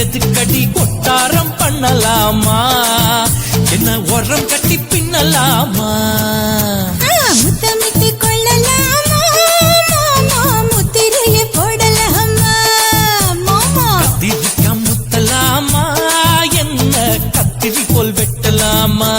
எதுக்கடி கொட்டாரம் பண்ணலாமா, என்ன உரம் கட்டி பின்னலாமா, முத்தமிட்டு கொள்ளலாமா, முத்திரையை போடலாமா, கத்திரிக்கா முத்தலாமா, என்ன கத்திரி போல் வெட்டலாமா.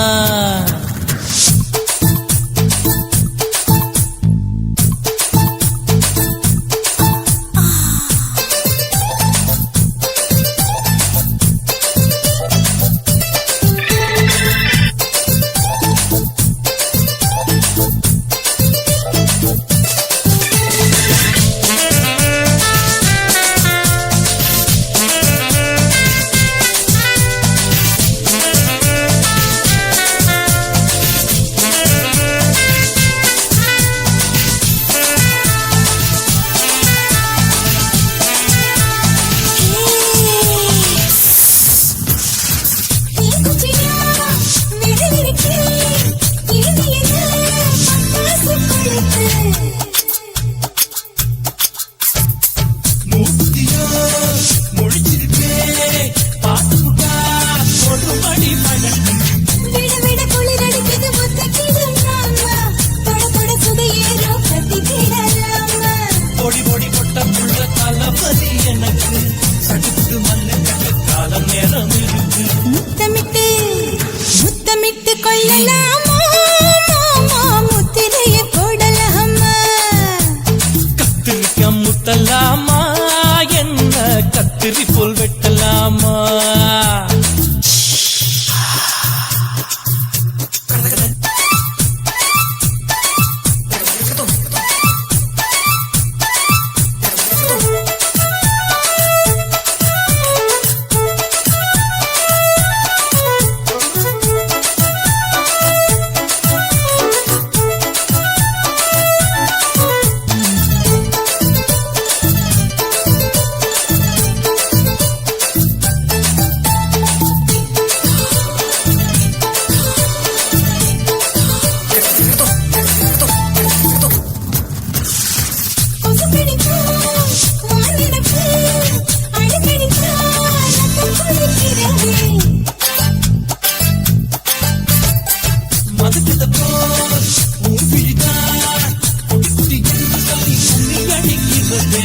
ஒதுக்குத போல் உன் விழிதான் குட்டி குட்டி என்று சொல்லி உண்ணி அடிக்கிறதே.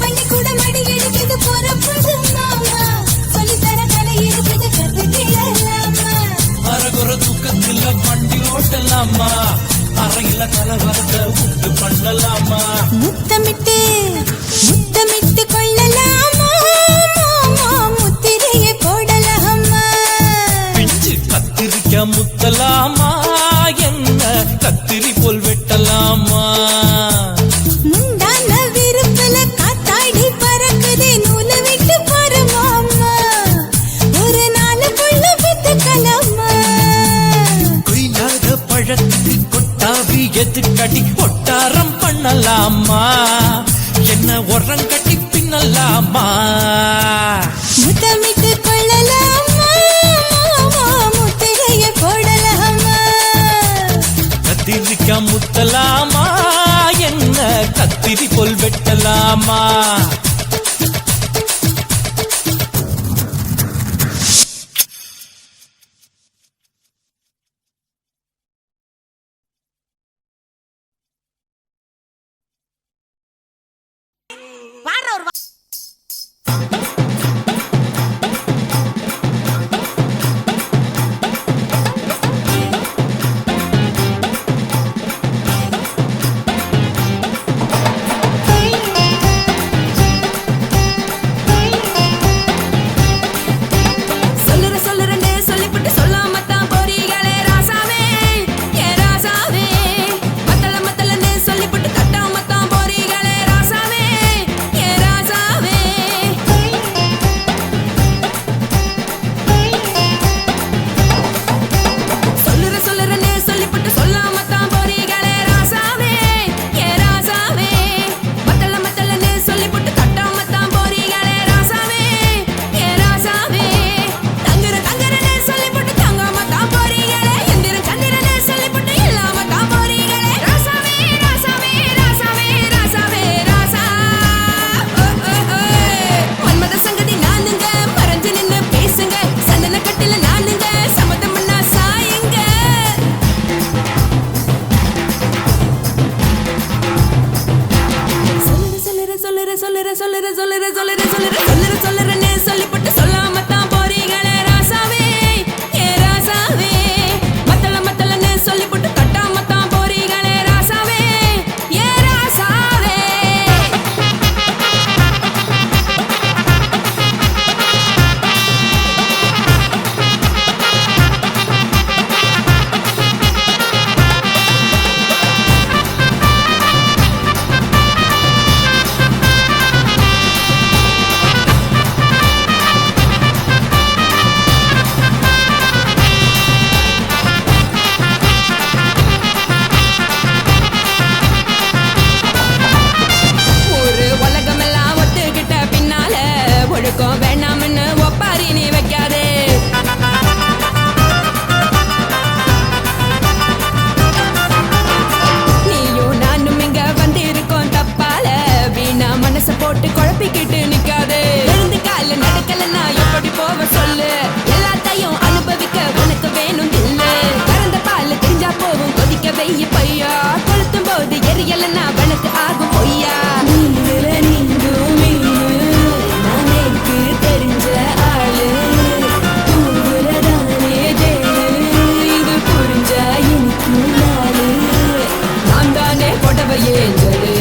பள்ளிக்கூட மடி எடுக்குது புறப்படு மாமா சொல்லித்தர கலை இருக்குது கத்துக்கிடலாமா. அரகுற தூக்கத்துல வண்டி ஓட்டலாமா அறையில கலவரத்தை உண்டு பண்ணலாமா. முத்தமிட்டு முத்தமிட்டு கொள்ளலாமா மாமா முத்திரையை போடலாமா. பிஞ்சு கத்திரிக்க முத்தலாமா என்ன கத்திரி போல் வெட்டலாமா. முந்தான விருப்பல காத்தாடி பறக்குதே நூலை விட்டு பாரு மாமா ஒரு நாளுக்குள்ள வித்துக்கலாமா. கொய்யாத பழத்துக்கு கொட்டாவி எதுக்கடி ஒட்டாரம் பண்ணலாமா என்ன உரங்கட்டி பின்னலாமா. முத்தமிட்டு கொள்ளலாமா மாமா முத்திரையை போடலாமா. கத்திரிக்க முத்தலாமா என்ன கத்திரி போல் வெட்டலாமா. சொல்லுறேன்னு சொல்லிவிட்டு சொல்லாமத்தான் போறீங்களே ராசாவே ஏ ராசாவே. மத்தலன்னு சொல்லிவிட்டு தட்டாமத்தான் போறீங்களே ராசாவே ஏ ராசாவே. சொல்லுறேன்னு சொல்லிவிட்டு சொல்லாமத்தான் போறீங்களே ராசாவே ஏ ராசாவே. மத்தலன்னு சொல்லிவிட்டு தட்டாமத்தான் போறீங்களே ராசாவே ஏ ராசாவே. தங்குறேன்னு சொல்லிவிட்டு தங்காமத்தான் போறீங்களே எந்திரன் சந்திரன்னு சொல்லிவிட்டு இல்லாமத்தான் போறீங்களே ராசாவே ராசாவே ராசாவே ராசாவே ராசா. மன்மத சங்கதி நானுங்க மறைஞ்சு நின்னு பேசுங்க சந்தன கட்டில நானுங்க சம்மதம் பண்ணா சாயுங்க. சொல்லுறேன்னு சொல்லிவிட்டு சொல்லாமத்தான் போறீங்களே ராசாவே ஏ ராசாவே. மத்தலன்னு சொல்லிவிட்டு தட்டாமத்தான் போறீங்களே ராசாவே ஏ ராசாவே. ஒரு உலகமெல்லாம் ஒத்துக்கிட்ட பின்னால ஒழுக்கம் வேணாம்னு ஒப்பாரி நீ வைக்காதே. நீயும் நானும் இங்க வந்திருக்கோம் தப்பால வீணா மனச போட்டு குழப்பிக்கிட்டு நிக்காதே. எழுந்து கால நடக்கலன்னா எப்படி போவ சொல்லு எல்லாத்தையும் அனுபவிக்க உனக்கு வேணும் தில்லு. கறந்த பால் தெரிஞ்சா போகும் கொதிக்க வெய்ய பையா கொளுத்தும் போது எரியலன்னா வனக்கு ஆகும் பொய்யா. நீங்கள நீங்கும் மீனு நானேக்கு தெரிஞ்ச ஆளு தூங்குறதானே ஜெயிலு இது புரிஞ்சா எனக்கு நாளு. நான் தானே கொடவையே ஏஞ்சலு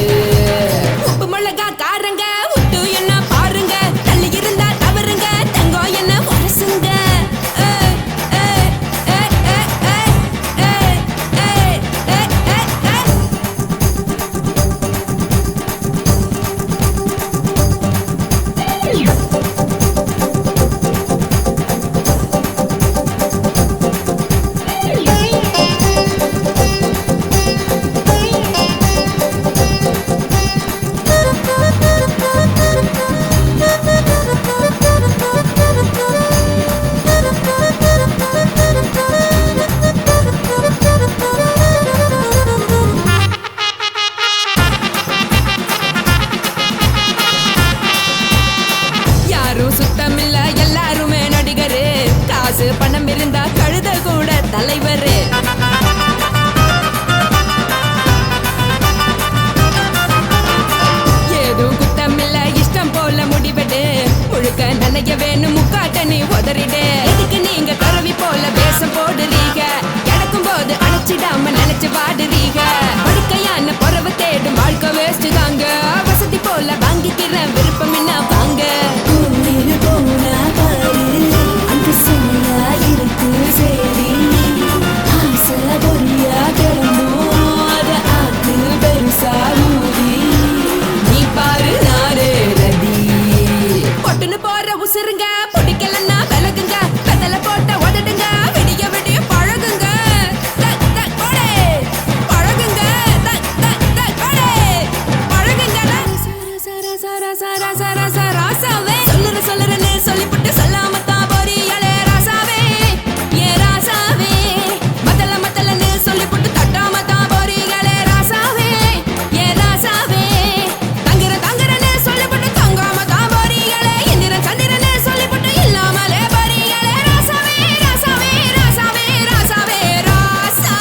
உப்பு மிளகா காரங்க உத்து என்ன பாருங்க தள்ளி இருந்தா தவறுங்க தங்கம் என்ன உரசுங்க. ஏ ஏ ஏ ஏ ஏ ஏ ஏ உதறிடு எதுக்கு நீங்க கருவி போல வேஷம் போடுறீங்க கிடக்கும் போது அணைச்சிடாம நினைச்சு வாடுறீங்க படுக்கையான பொறவை தேடும் வாழ்க்கை வேஸ்ட் தாங்க வசதி போல வாங்கிக்கிறேன் விருப்பம் என்ன வாங்க அந்த செம்மையா இருக்கு சரி ஆசை பொரியா கிளம்பும் அத ஆத்து பெருசா ஊதி நீ பாரு நானே ரதி பொட்டுன்னு போற உசுருங்க பிடிக்கலன்னா விலகுங்க கதல போட்ட உதடுங்க விடிய விடிய பழகுங்க பழகுங்க பழகுங்க ராசாவே சொல்லுறேன்னு சொல்லிவிட்டு சொல்லாம தான் போறியாளே ராசாவே ஏ ராசாவே மத்தலன்னு சொல்லிவிட்டு தட்டாம தான் போறீங்களே ராசாவே ஏ ராசாவே தங்குறேன்னு சொல்லிவிட்டு தங்காம தான் போறீங்களே இந்திரன் சந்திரன்னு சொல்லிவிட்டு இல்லாமலே போறீங்களே ராசாவே ராசாவே ராசாவே ராசாவே ராசா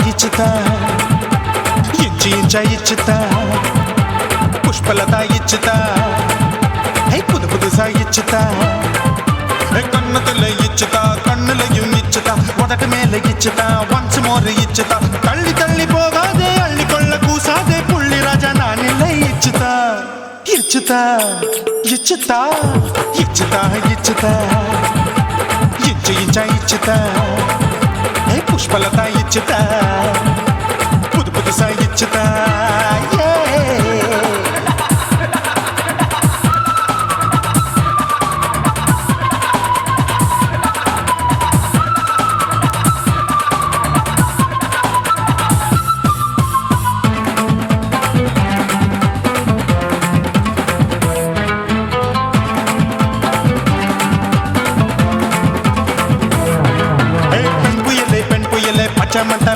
ఇచ్చుతా ఇంచా ఇచ్చుతా పుష్పలత ఇచ్చుతా పుదు పుదుసా ఇచ్చుతా కన్నతుల ఇచ్చుతా కన్నులயும் ఇచ్చుతా మొదటి మేల ఇచ్చుతా వన్స్ మోర్ ఇచ్చుతా తల్లి తల్లి పోగాదే అள்ளிకొள்ள కూసాదే పుల్లి రాజా నానిల్ల ఇచ్చుతా ఇచ్చుతా ఇచ్చుతా ఇచ్చుతా ఇచ్చుతా ఇంచా ఇచ్చుతా పుష్పలత ఇచ్చుతా పుదు పుదుసా ఇచ్చుతా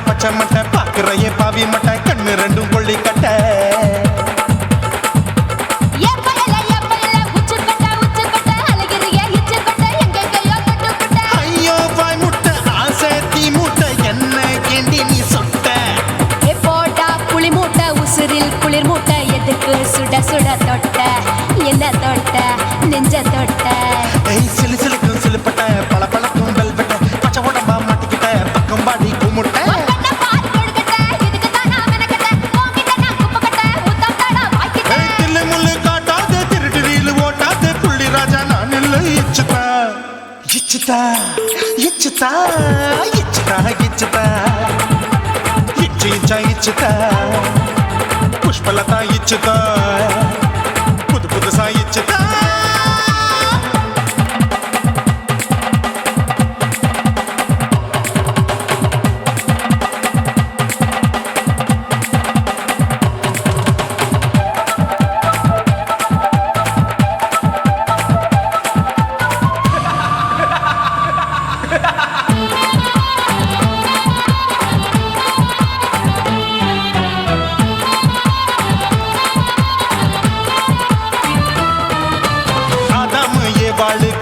பச்சமட்ட பாக்குறைய பாவி மட்ட கண்ணு ரெண்டும் கொள்ளி கட்ட ஐயோ பாய் முட்டை ஆசை தீ மூட்டை என்ன கேண்டி நீ சொட்ட போட்டா புளி மூட்டை உசுரில் குளிர் மூட்டை எதுக்கு சுட சுட தொட்ட என்ன தொட்ட நெஞ்ச தொட்ட சிலு சிலுக்கும் சிலுப்பட்ட பல பழக்கும் வெல்வெட்ட பச்சை உடம்பா மாட்டிக்கிட்ட பக்கம் பாடி குமுட்ட ఇచ్చుతా పుష్పలత ఇచ్చుతా పుదు పుదుసా ఇచ్చుతా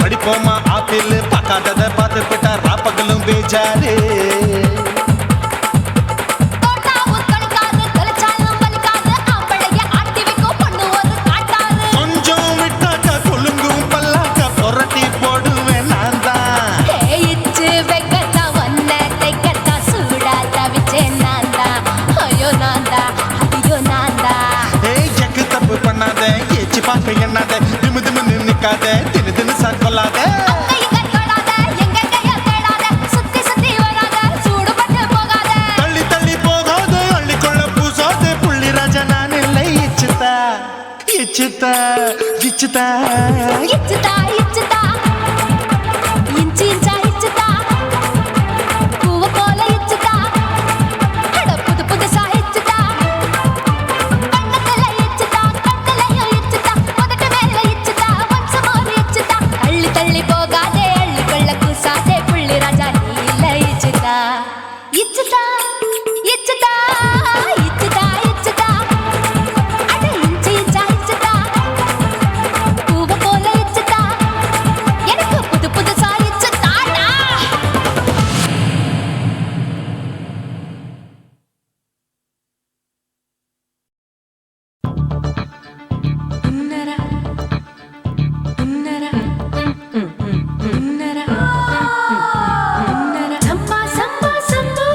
படிப்போமா ஆப்பிள் பார்க்காதத பார்த்து விட்டா ராப்பகலும் பேஜாரு கொஞ்சம் விட்டாக்க கொழுங்கும் பல்லாக்க புரட்டி போடுவேன் நான் தான் எக்கு தப்பு பண்ணாத ஏச்சி பார்க்க எண்ணாத திமு திமுன்னு நிக்காத தினு தினு சார் கொள்ளாத தள்ளி தள்ளி போகாத அள்ளிக்கொள்ள பூசாத புள்ளி ராஜா நான் இல்லை இச்சுதா இச்சுதா இச்சுதா இச்சுதா இச்சுதா இச்சுதா இச்சுதா இச்சுதா இச்சுதா அட இஞ்சி இச்சா இச்சுதா பூவ போல இச்சுதா எனக்கு புது புதுசா இச்சுதாடா சம்பா சம்பா சம்பு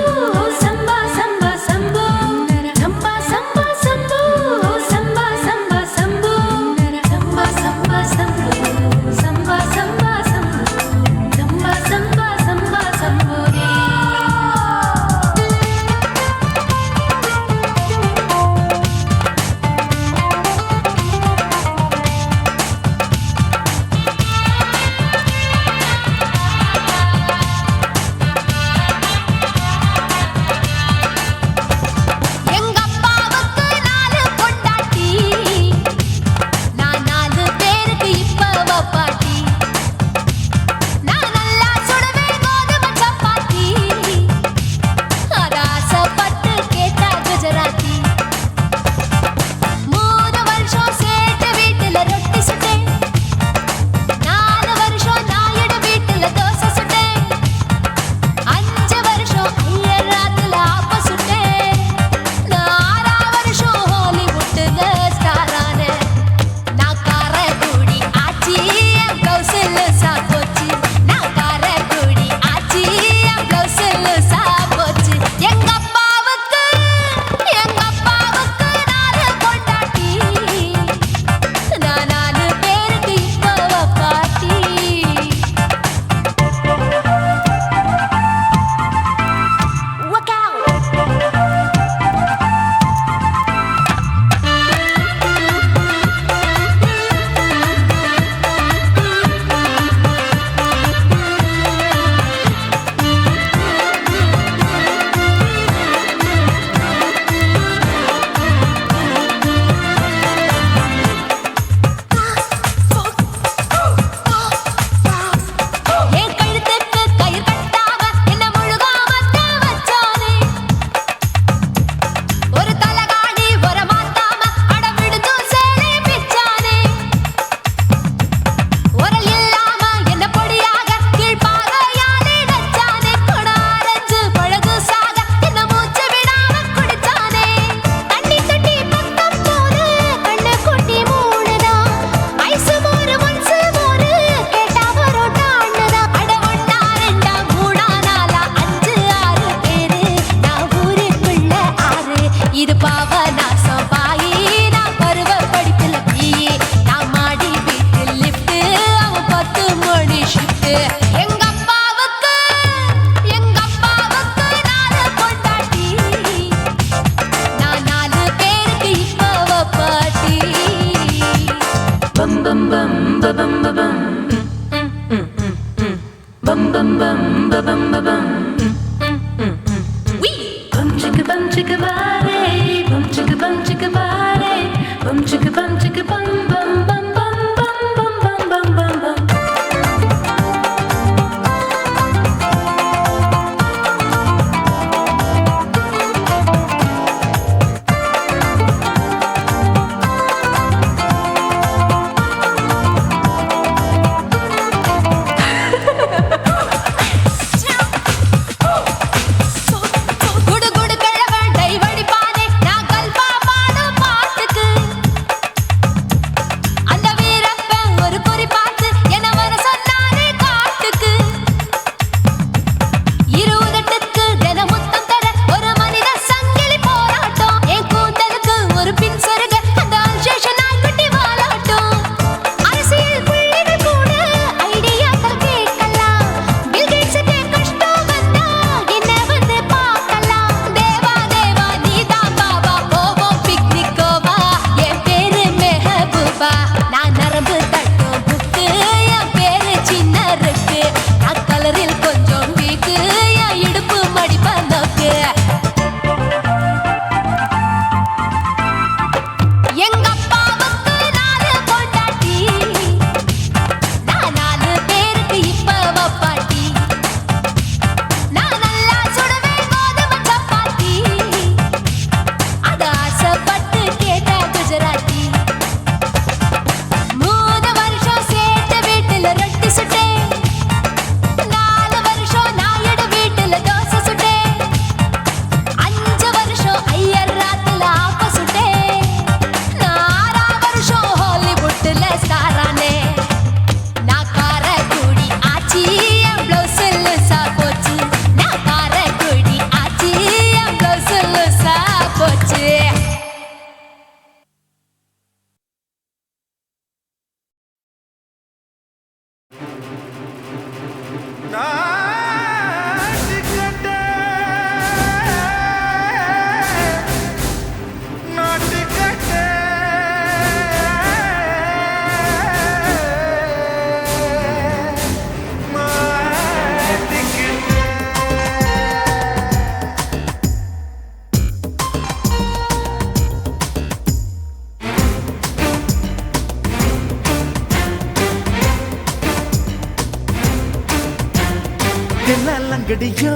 லங்கடியோ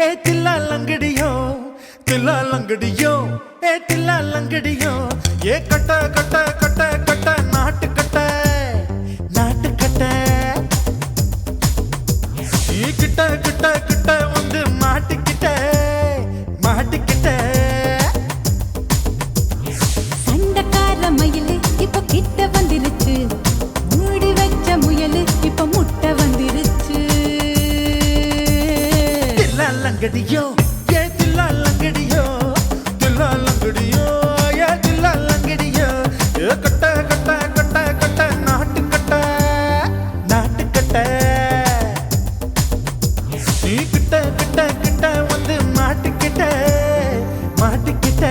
ஏ தில்லா லங்கடியோ தில்லா லங்கடியோ ஏ தில்லா லங்கடியோ ஏ கட்ட கட்ட கட்ட கட்ட நாட்டு கட்ட நாட்டு கட்ட நீ கிட்ட கிட்ட கிட்ட வந்து மாட்டிக்கிட்ட மாட்டிக்கிட்ட சண்டக்கார மயிலு இப்ப கிட்ட வந்துருச்சு மூடி வச்ச முயலு இப்ப முட்டை வந்துருச்சு தில்லா லங்கடியோ ஏ தில்லா லங்கடியோ தில்லா லங்கடியோ ஏ தில்லா லங்கடியோ ஏ கட்ட கட்ட கட்ட கட்ட நாட்டு கட்ட நாட்டு கட்ட நீ கிட்ட கிட்ட கிட்ட வந்து மாட்டிக்கிட்ட மாட்டிக்கிட்ட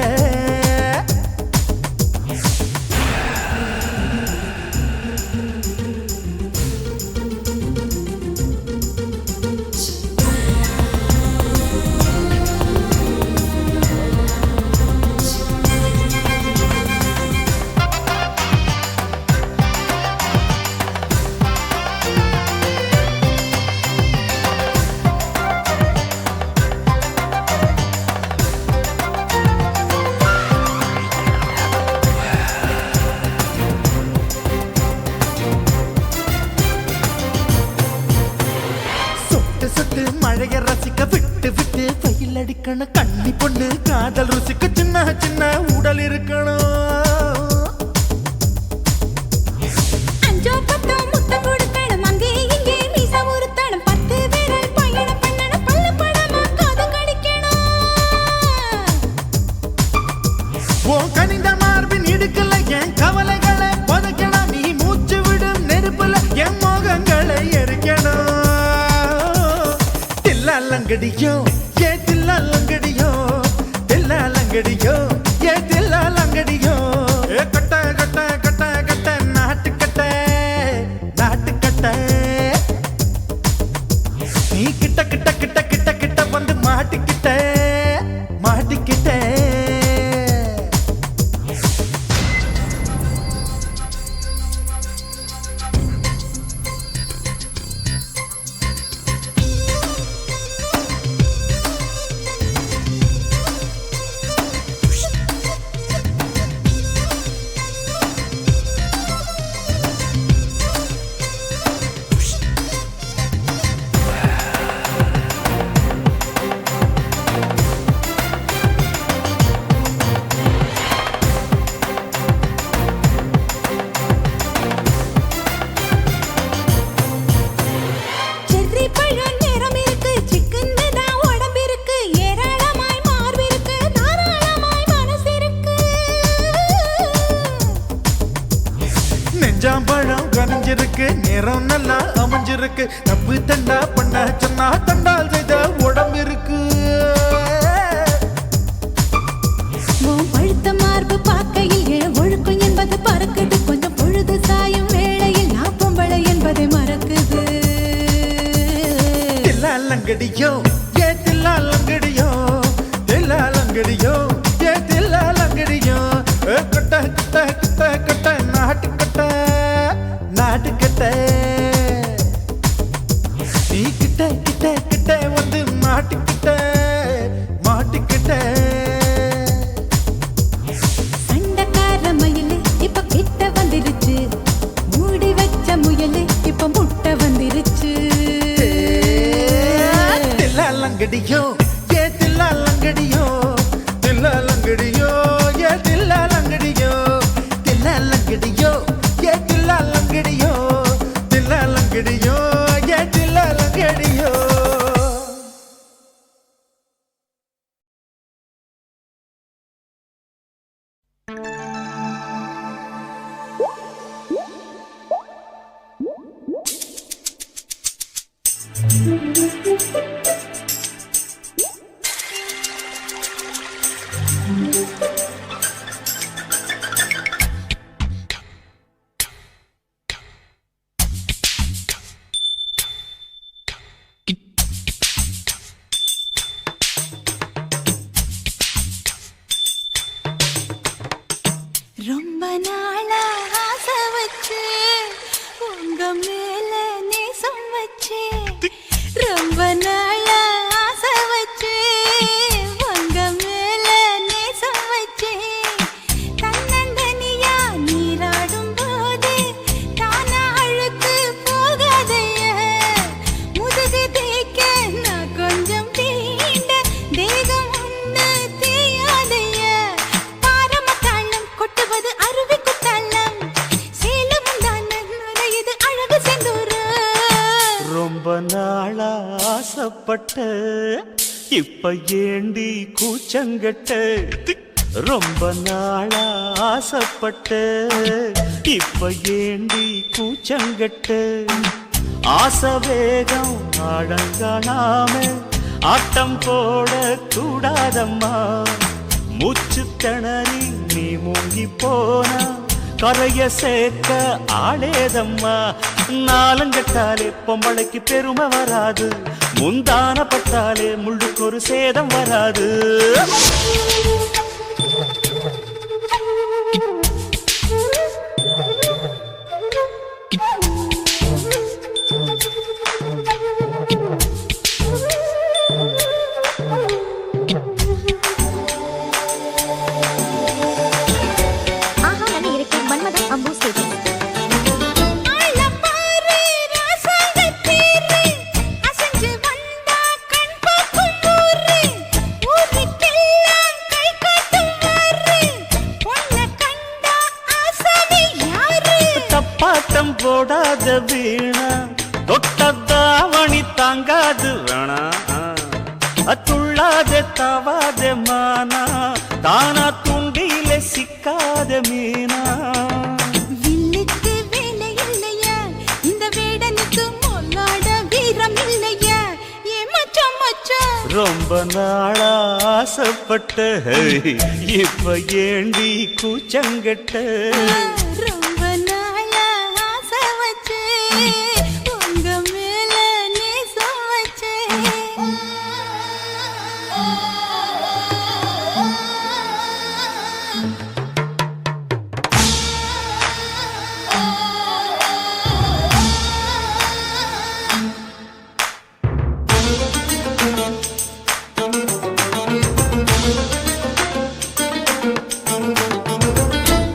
சொட்டு மழைய ரசிக்க விட்டு விட்டு வெயில் அடிக்கணும் கண்ணி பொண்ணு காதல் ருசிக்க சின்ன சின்ன உடல் இருக்கணும் அஞ்சோ பத்தோ முட்டை கொடுக்கணும் அங்கே இங்கே மீச உருத்தணும் 10 விரல் பயணம் பண்ணணும் பல்ல படமா காது கடிக்கணும் ஓ கனிந்த மார்பின் இடுக்கல என் கவலைகளை புதைக்கணும் நீ மூச்சு விடும் நெருப்புல என் மோகங்களை எரிக்கணும் தில்லா லங்கடியோ ஏ தில்லா லங்கடியோ தில்லா லங்கடியோ ஏ தில்லா லங்கடியோ ஏ கட்ட கட்ட கட்ட கட்ட நாட்டு கட்ட நாட்டு கட்ட நீ கிட்ட கிட்ட கிட்ட கிட்ட கிட்ட வந்து மாட்டிக்கிட்ட மாட்டிக்கிட்ட செர்ரி பழம் நிறம் இருக்கு சிக்கன்னு தான் உடம்பு இருக்கு ஏராளமாய் மார்பு இருக்கு தாராளமாய் மனசு இருக்கு நெஞ்சாம்பழம் கனிஞ்சிருக்கு நிறம் நல்லா அமைஞ்சிருக்கு தப்பு தண்டா பண்ண சொன்னா தண்டால் செய்த உடம்பு இருக்கு உன் பழுத்த மார்பு பார்க்கையில் என் ஒழுக்கம் என்பது பறக்குது கொஞ்சம் பொழுது சாயும் வேளையில் நான் பொம்பளை என்பதை மறக்குது தில்லா லங்கடியோ ஏ தில்லா லங்கடியோ தில்லா லங்கடியோ ஏ தில்லா லங்கடியோ ஏ கட்ட கட்ட கட்ட கட்ட நாட்டு கட்ட நாட்டு கட்ட நீ கிட்ட கிட்ட கிட்ட வந்து மாட்டிக்கிட்ட மாட்டிக்கிட்ட சண்டக்கார மயிலு இப்ப கிட்ட வந்துருச்சு மூடி வச்ச முயலு இப்ப முட்டை வந்துருச்சு தில்லா லங்கடியோ ஏ தில்லா லங்கடியோ தில்லா லங்கடியோ ஏ தில்லா லங்கடியோ தில்லா லங்கடியோ ஏ தில்லா லங்கடியோ தில்லா லங்கடியோ ஏ தில்லா லங்கடியோ ரொம்ப நாளா ஆசை வச்சு உங்க மேல நேசம் வச்சு ரொம்ப நாளா ஆசைப்பட்ட இப்ப ஏண்டி கூச்சங்கட்ட ரொம்ப நாளா ஆசைப்பட்ட இப்ப ஏண்டி கூச்சங்கட்ட ஆசை வேகம் அடங்கானாம ஆட்டம் போட கூடாதம்மா மூச்சு திணறி நீ மூங்கி போனா கரைய சேர்க்க ஆளேதம்மா நாலங்கட்டாலே பொம்பளைக்கு பெருமை வராது முந்தான பட்டாலே முள்ளுக்கு ஒரு சேதம் வராது தப்பாட்டம் போடாத வீணா தொட்டதாவணி தாங்காது வேணா துள்ளாத தவாத மானா தானா துண்டியில சிக்காத மீனா வில்லுக்கு வேலை இல்லையா இந்த வேடனுக்கு மொல்லாட வீரம் இல்லையா ஏ மச்சான் மச்சான் ரொம்ப நாளா ஆசைப்பட்ட இப்ப ஏண்டி கூச்சங்கட்ட ரொம்ப நாளா ஆசை வச்சே உங்க மேல நேசம் வச்சே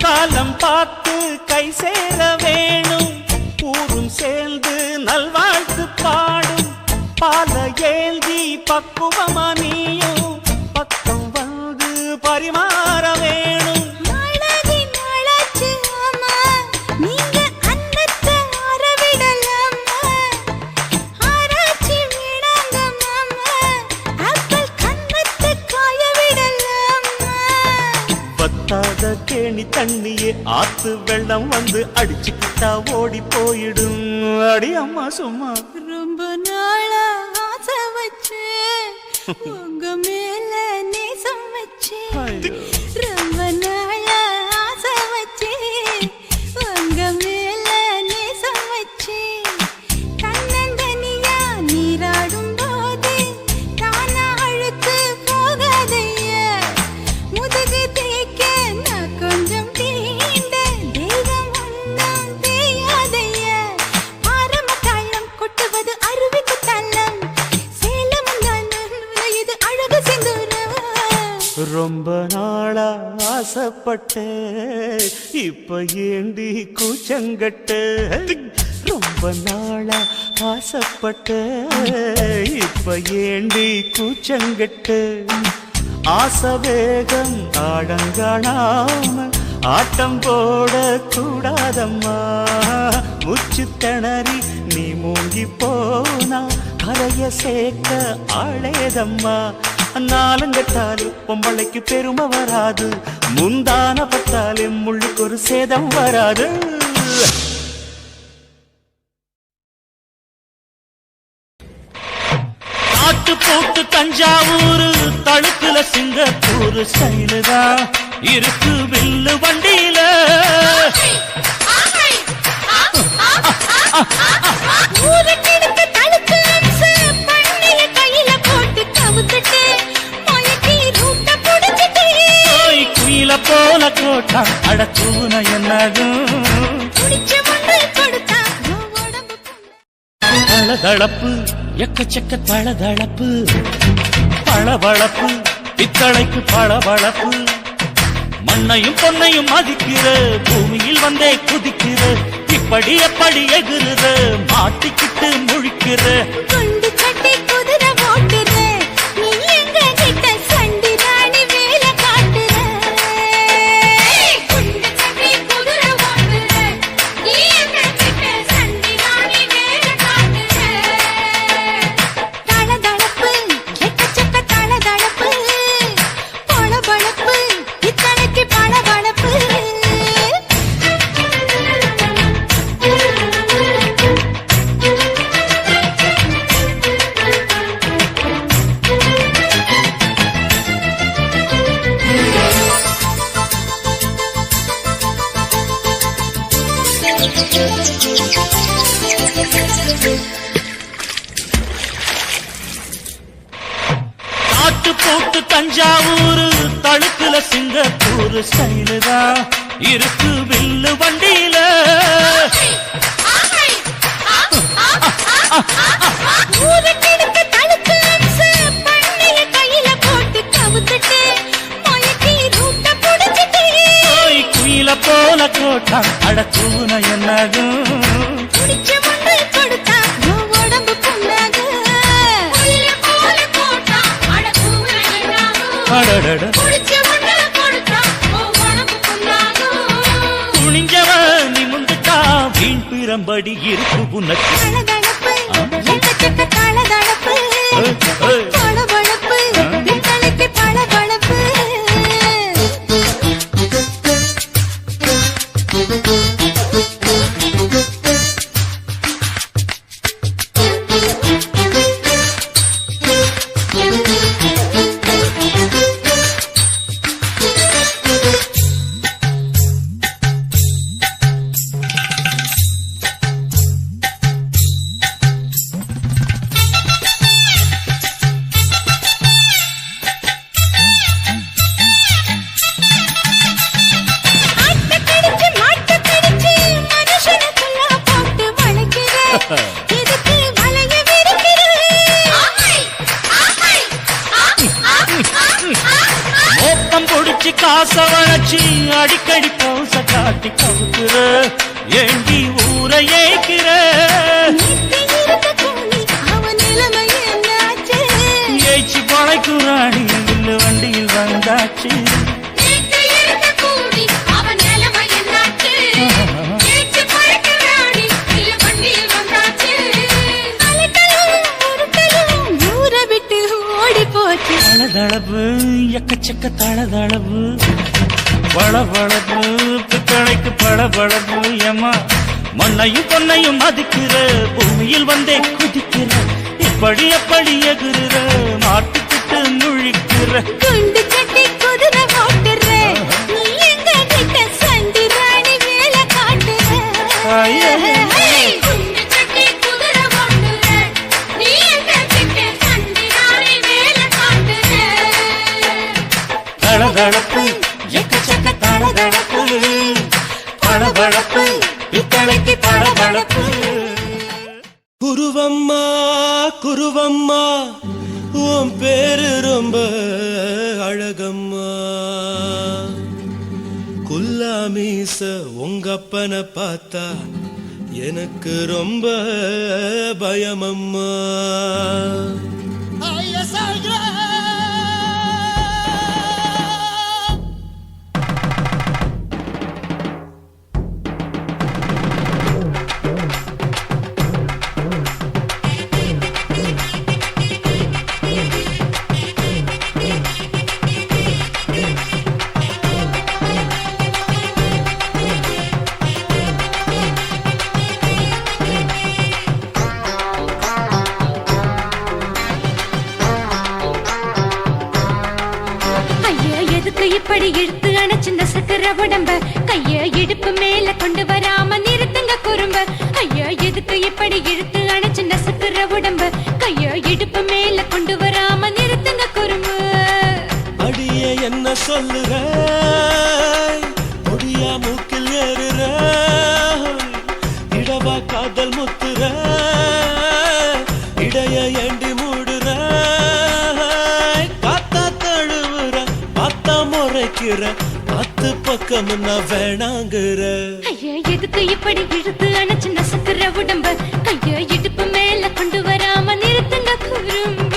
காலம் பார்த்து கை சேர வேணும் ஊரும் சேர்ந்து நல்வாழ்த்து பாடும் பால ஏந்தி பக்குவமா நீயும் பக்கம் வந்து பரிமாற வேணும் நாளாகி நாளாச்சு ஆமா நீங்க அன்னத்தை ஆரவிடலாமா ஆராய்ச்சி விடாங்க மாமா ஆப்பிள் கன்னத்தை காய விடலாமா பத்தாத கேணி தண்ணியே ஆத்து வெள்ளம் வந்து அடிச்சுக்கிட்டா ஓடி போயிடும் அடி அம்மா சும்மா ரொம்ப நாளா ஆசை வச்சே உங்க மேல நேசம் வச்சே ஐயோ. ரொம்ப நாளா ஆசை வச்சே உங்க மேல நேசம் வச்சே தன்னந்தனியா நீராடும் போது தானா அழுத்து போகாதையா முதுகு தேய்க்க நான் கொஞ்சம் தீண்ட தெய்வம் ஒன்றும் தேயாதையா ஆரம்ப தாளம் கொட்டுவது அருவிக்கு தள்ளம் சேலம் இது அழகு சிந்துரம் ரொம்ப நாளா ஆசைப்பட்ட இப்ப ஏண்டி கூச்சங்கட்ட ரொம்ப நாளா ஆசைப்பட்ட இப்ப ஏண்டி கூச்சங்கட்ட ஆசை வேகம் ஆடங்கானாம ஆட்டம் போட கூடாதம்மா முச்சு திணறி நீ மூங்கி போனா கரைய சேர்க்க ஆளேதம்மா நாலங்கட்டாலே பொம்பளைக்கு பெருமை வராது முந்தான பட்டாலே முள்ளுக்கு ஒரு சேதம் வராது காட்டு போட்டு தஞ்சாவூர் தழுக்குல சிங்கப்பூர் ஸ்டைலுதான் இருக்கு வில்லு வண்டியில ஊருக்கெடுத்து தழுக்கு அம்சு பண்ணில கையில போட்டு கவுத்துட்டு மயக்கி ரூட்ட புடிச்சிட்டு குயில போல கோட்டா அடக்கூன என்னதும் குடிச்ச மண்ணு கொடுத்தா உடம்பு தளதளப்பு எக்கச்சக்க தளதளப்பு பளபளப்பு பித்தளைக்கு பளபளப்பு மண்ணையும் பொன்னையும் மதிக்கிற பூமியில் வந்தே குதிக்கிற இப்படி எப்படி எகுற மாட்டிக்கிட்டு முழிக்கிற குண்டு சட்டி குதிரை ஓட்டுற நீ எங்க கிட்ட சண்டி ராணி வேலை காட்டுற குண்டு சட்டி குதிரை ஓட்டுற நீ எங்க கிட்ட சண்டி ராணி வேலை காட்டுற தளதள காட்டு போட்டு தஞ்சாவூர் தழுக்குல சிங்கப்பூர் ஸ்டைலு தான் இருக்கு வில்லு வண்டியில. ஊருக்கெடுத்து தடுத்து அம்சு, பண்ணைய கையில போட்டு கவுத்துட்டு, மயக்கி ரூட்ட புடிச்சிட்டு. போய் குயில போல கோட்டா அடத்தூன என்னாகும். புடிச்ச ஒண்ணு கொடுத்தா உன் உடம்பு புண்ணாகும். குயில போல போட்டா அட பூனை என்னாகும். அடடட புடிச்ச ஒண்ணு கொடுத்தா உன் உடம்பு புண்ணாகும். துணிஞ்சவன் நிமிந்துட்டா வீண் பிறம்படி இருக்கு உனக்கு. தளதளப்பு, எக்கச்சக்க தளதளப்பு. ஏய். பளபளப்பு, பித்தளைக்கு பளபளப்பு. ஆட்டக்கடிச்சு, மாட்டக்கடிச்சு, மனுஷனுக்குள்ள போட்டு வளைக்கிற. எதுக்கு வளைய விரிக்கிற? மோப்பம் பொடிச்சு காச வளைச்சு அடிக்கடி பவுச காட்டி கவுக்குற. ஏண்டி ஊரை ஏய்க்கிற? நேத்து இருந்த கூலி, அவன் நிலைமை என்னாச்சு? ஏய்ச்சி பழைக்குறாணி வில்லு வண்டியில் வந்தாச்சு. நேத்து இருந்த கூலி, அவன் நிலைமை என்னாச்சு? ஏச்சு பறக்கிறாடி, இல்ல வண்டியில் வந்தாச்சு. அலட்டலும், உருட்டலும், ஊரை விட்டு ஓடி போச்சு. தளதளவு எக்கச்சக்க தளதளவு வளவளவு பித்தளைக்கு பளபளவு. ஏமா மண்ணையும் பொன்னையும் மதிக்கிற, பூமியில் வந்தே குதிக்கிற. இப்படி எப்படி எகுற, மாட்டுக்கிட்டு முழிக்கிற. குண்டு கட்டி குதிரை ஓட்டுற. நீ எங்க கிட்ட சண்டி ராணி வேலை காட்டுற. ஐயே. குண்டு கட்டி குதிரை ஓட்டுற. நீ எங்க கிட்ட சண்டி ராணி வேலை காட்டுற. தளதளப்பு எக்கச்சக்க தளதளப்பு பளபளப்பு பித்தளைக்கு பளபளப்பு. குருவம்மா குருவம்மா உன் பேரு ரொம்ப அழகம்மா. குல்லாமீச உங்க அப்பனை பார்த்தா எனக்கு ரொம்ப பயமம்மா. ஐயா, எதுக்கு இப்படி இழுத்து அணைச்சிந்த சக்கர உடம்ப? கைய இடுப்பு மேல கொண்டு வராம நிறுத்துங்க குறும்ப. ஐயா, எதுக்கு இப்படி இழுத்து அணைச்சிந்த சக்கர உடம்ப? கைய இடுப்பு மேல கொண்டு வராம நிறுத்துங்க குறும்ப. அடியே என்ன சொல்லுற, முடியா மூக்கில் ஏறுற, இடவா காதல் முத்துற, இடைய ஏண்டி மூடுற, காத்தா தழுவுற, பார்த்தா முறைக்கிற, பத்து பக்கம் நான் வேணாங்குற. ஐயா, எதுக்கு இப்படி இழுத்து அணைச்சு நசுக்குற உடம்ப? கைய இடுப்பு மேல கொண்டு வராம நிறுத்துங்க குறும்ப.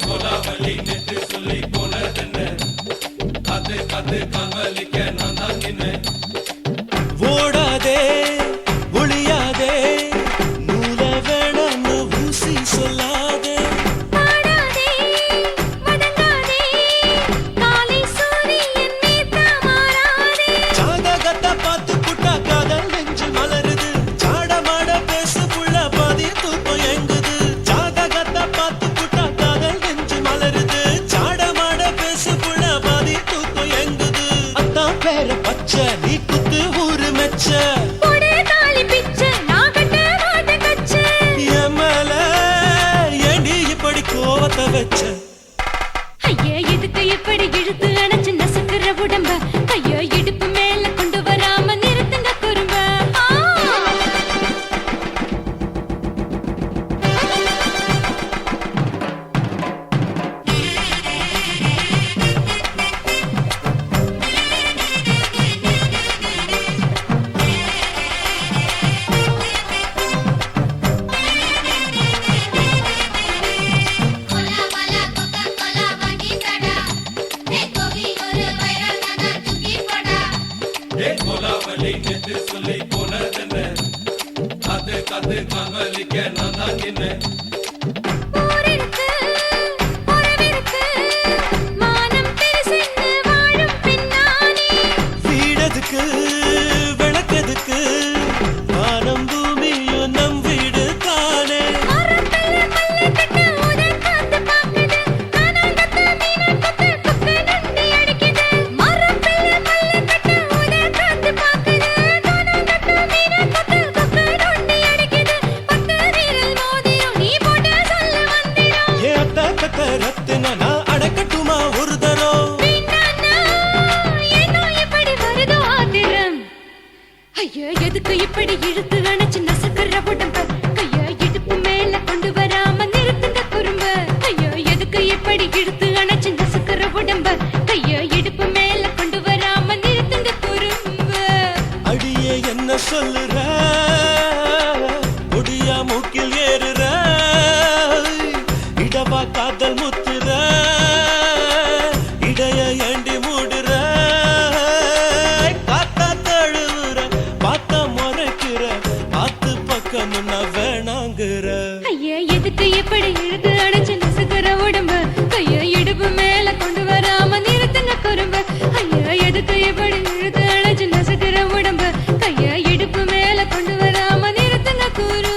கோலாவலி நெட்டு சொல்லி போனதென்ன, அது ஓடாதே ஒளியாதே நூல வேணான்னு ஊசி சொல்லாதே பாடாதே வதங்காதே காலை சூரியன் மீது மாறாதே ஜாதகத்தை பார்த்து புட்டா காதல் நெஞ்சு மலருது சாடமாட பேசு புள்ள பாதி தூக்கம் எங்குது ஜாதகத்தை பார்த்து புட்டா காதல் நெஞ்சு மலருது சாடமாட பேசு புள்ள பாதி தூக்கம் எங்குது அத்தான் பேர பச்சை நீ குத்து ஊரு மெச்ச போடே தாலி பிச்சை நான் கட்ட மாட்டேன் கச்சை என் மேல ஏண்டி இப்படி கோவத்தை வச்ச ஐயா எதுக்கு இப்படி இழுத்து அணைச்சு நசுக்குற உடம்ப ஐயோ இடுப்பு மேல கொண்டு வராம நிறுத்துங்க குறும்ப கோலா வாலா கோகா கோலா வாங்கி கடா ஏ கோவி ஒரு வைரல் நானா தூக்கி போடா ஏ கோலாவலி நேத்து சொல்லி போனதென்ன காத்து காத்து கால்வலிக்க நான் தான் நின்னேன் ஊரிருக்கு உறவிருக்கு மானம் பெருசென்னு வாழும் பின்னானே வீடதுக்கு விளக்கதுக்கு வானம் பூமியும் நம் வீடு தானே மரத்துல மல்லி கட்டு உதன் காத்து பாக்குது கானாங்கத்து மீனாங்கத்து குக்கு நண்டி அடிக்குது மரத்துல மல்லி கட்டு உதன் காத்து பாக்குது கானாங்கத்து மீனாங்கத்து குக்கு நண்டி அடிக்குது பத்து வீரல் மோதிரம் நீ போட்ட சொல்ல வந்திடும் ஏ அத்த கத்த ரத்தின நான் அடக்கட்டுமா ஒரு தரம் வீணானா ஏனோ இப்படி வருதோ ஆத்திரம் ஐயோ எதுக்கு இப்படி இழுத்து அணைச்சு நசுக்குற உடம்ப கைய இடுப்பு மேல கொண்டு வராம நிறுத்துங்க குறும்ப ஐயோ எதுக்கு இப்படி இழுத்து அணைச்சு நசுக்குற உடம்ப கைய இடுப்பு மேல கொண்டு வராம நிறுத்துங்க குறும்ப அடியே என்ன சொல்லுற ஒடியா மூக்கில் ஏறுற இடவா காதல் முத்துற இடைய ஏண்டி மூடுற காத்தா தழுவுற பார்த்த முறைக்கிற ஆத்து பக்கம் நான் வேணாங்குற ஐயா எதுக்கு இப்படி இழுத்து அணைச்சு நசுக்குற உடம்ப கைய இடுப்பு மேல கொண்டு வராம நிறுத்துங்க குறும்ப ஐயா எதுக்கு இப்படி இழுத்து அணைச்சு நசுக்குற உடம்ப கைய இடுப்பு மேல கொண்டு வராம நிறுத்துங்க குறும்ப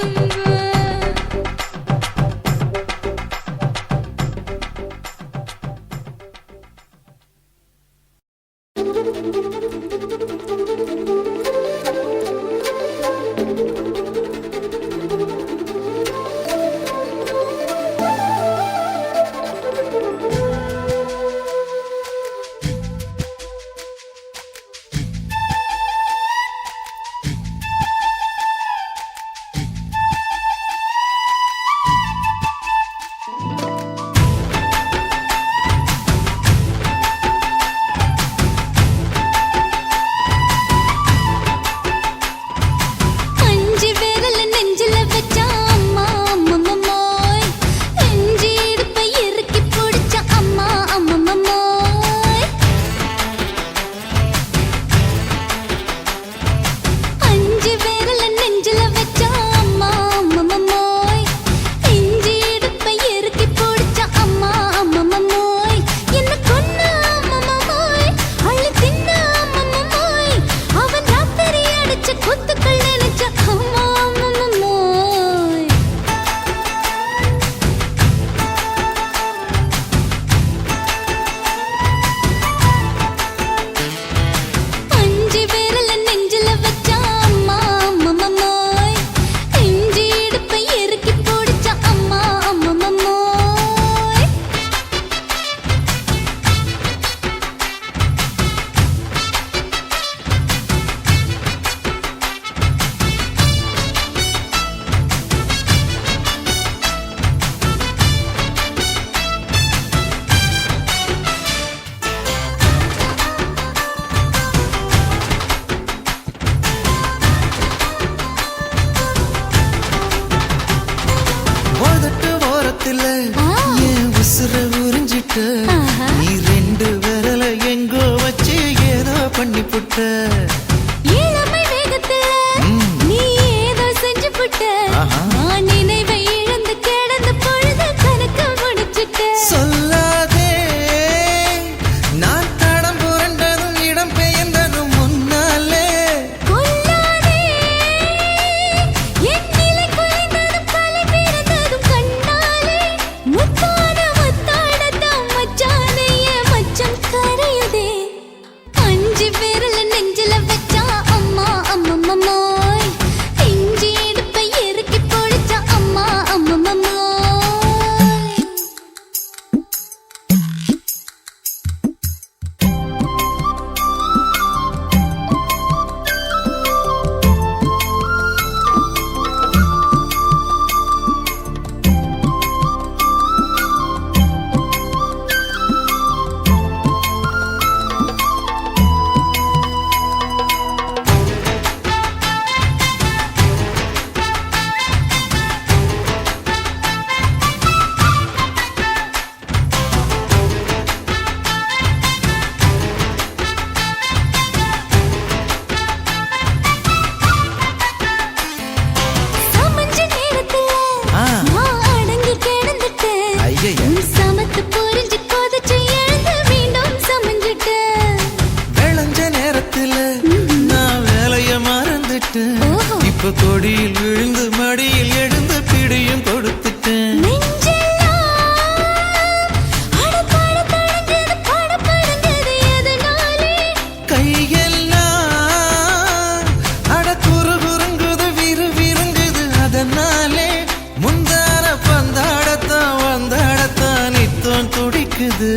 துடிக்குது.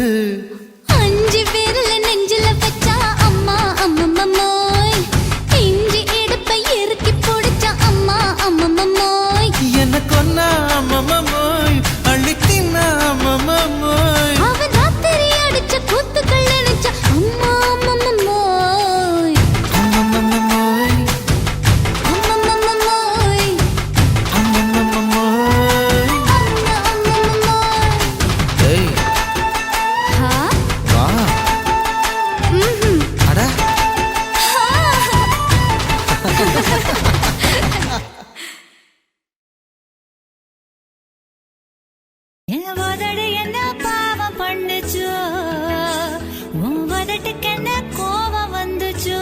5 விரல நெஞ்சில வச்சா அம்மா அம்மம்மம்மோய். இஞ்சி இடுப்பை இறுக்கி பிடிச்சா அம்மா அம்மம்மம்மோய். எனக்கு ஒன்னா அம்மம்மோய், அள்ளித்தின்னா அம்மம்மோய். அவன் ராத்திரி அடிச்ச கூத்துக்கள் நினைச்சா அம்மா அம்மம்மம்மோய். அம்மம்மோய், அம்மம்மம்மோய். அம்மம்மோய். அம்மா அம்மம்மம்மோய். ஏய், ஹா? வா. ம்ஹும். அட, என் உதடு என்ன பாவம் பண்ணுச்சோ, உன் உதட்டுக்கு என்ன கோபம் வந்துச்சோ.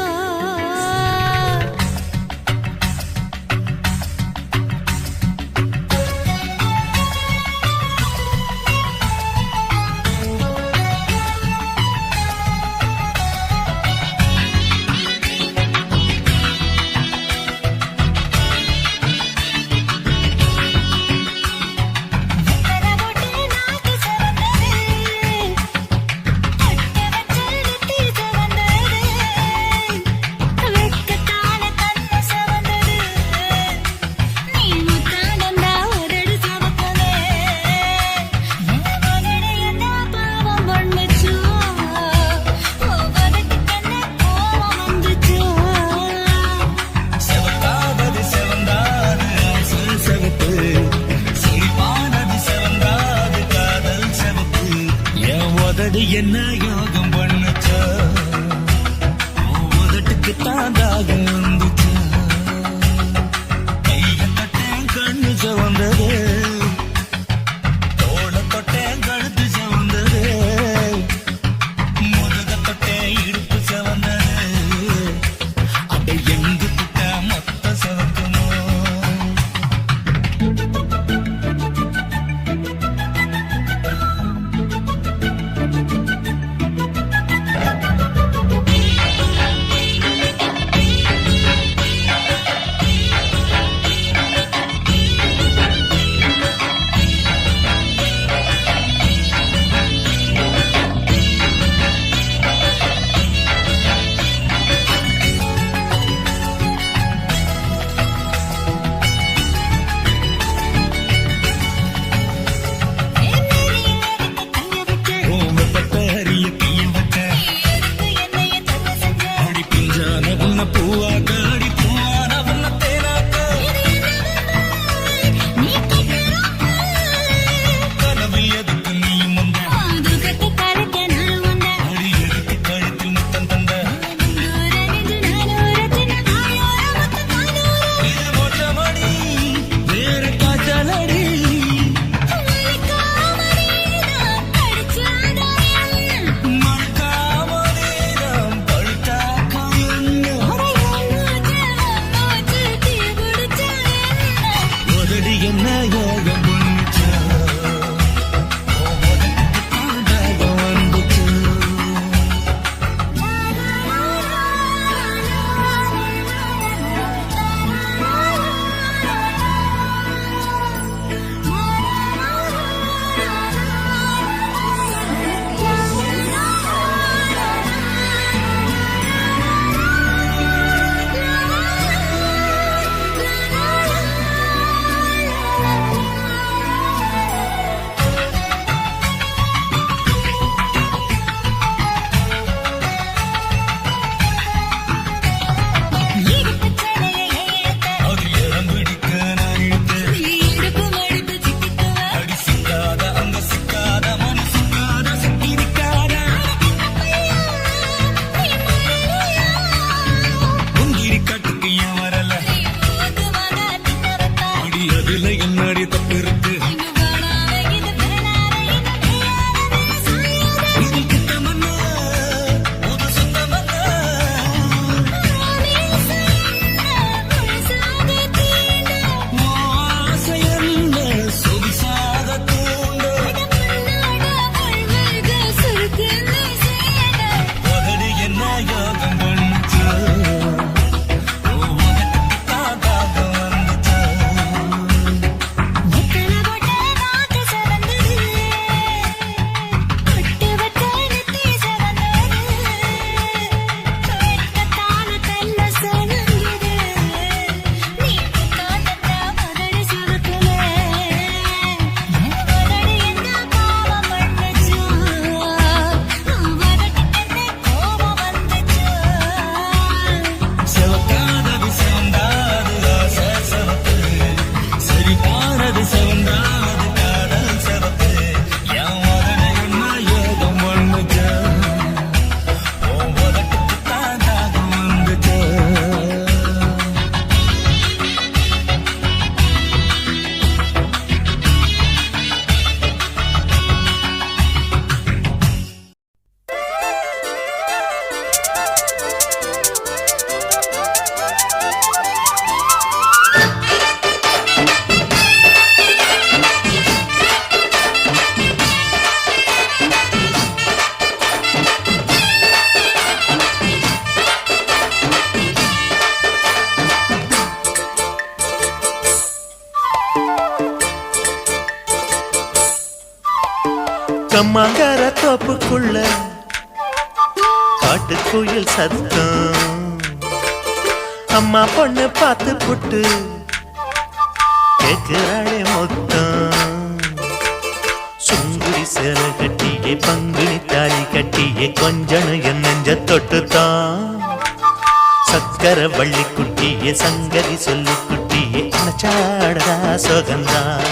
செவக்காதது செவந்தாது சொல் செவப்பு, சிரிப்பானது செவந்தாது காதல் செவப்பு. என் உதடு என்ன யோகம் பண்ணுச்சோ, உன் உதட்டுக்கு தான் தாகம் வந்துச்சோ. கைய தொட்டேன் கண்ணு செவந்தது, தோள தொட்டேன் கழுத்து செவந்தது, முதுக தொட்டேன் இடுப்பு செவந்தது. அட எங்கு தொட்ட மொத்த செவக்குமோ. கம்மாங்கார தோப்புக்குள்ள காட்டுக்குயில் சத்தம் அம்மா பொண்ணு பார்த்து புட்டு கேக்குறாளே மொத்தம் சுங்குடி சேலை கட்டியே பங்குனி தாலி கட்டியே கொஞ்சனு என் நெஞ்ச தொட்டுத்தான் சக்கர வள்ளி குட்டியே சங்கதி சொல்லு குட்டியே நச்சாடதா சோகந்தான்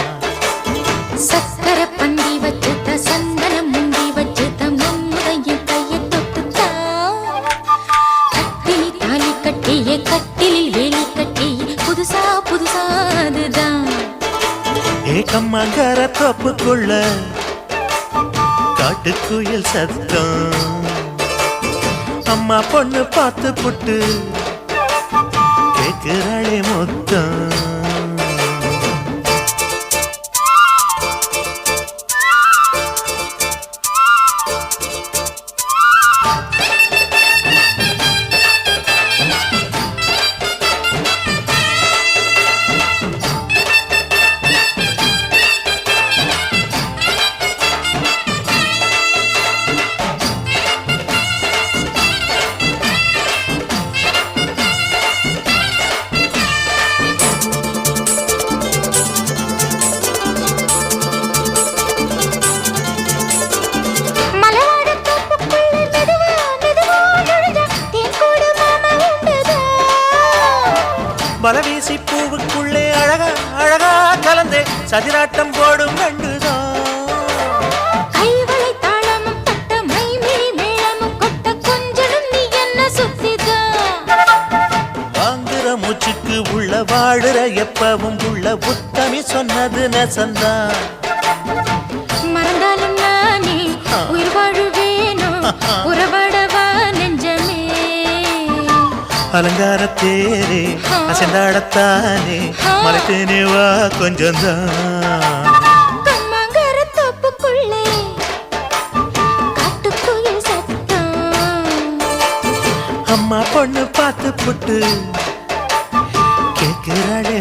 சக்கர பந்தி வச்சுட்ட சந்தனம் முந்தி வச்சுட்ட மம்முடைய கையை தொட்டுத்தா கட்டிலி தாலி கட்டியே கட்டிலில் வேலி கட்டியே புதுசா புதுசா அதுதான் ஏகம்மாங்கார தோப்புக்குள்ள காட்டுக்குயில் சத்தம் அம்மா பொண்ணு பார்த்து புட்டு கேக்குறாளே மொத்தம் பலவீசி பூவுக்குள்ளே அழகா அழகா கலந்தே சதிராட்டம் போடும் கண்டுதான் கைவளை தாளமும் தட்ட மைமிழி மேளமும் கொட்ட கொஞ்சனும் நீ என்ன சுத்திதான் வாங்குற மூச்சுக்கு உள்ள வாடுற எப்பவும் உள்ள உத்தமி சொன்னது நெசந்தான் மறந்தாலும் நானே உயிர் வாழுவேனோ உறவாடவா நெஞ்சமே அலங்கார தேரே அசைந்தாடத்தானே மறைத்தேனே வா கொஞ்சம்தான் கம்மாங்கார தோப்புக்குள்ளே காட்டுக்குயில் சத்தம் அம்மா பொண்ணு பார்த்து புட்டு கேட்கிறாளே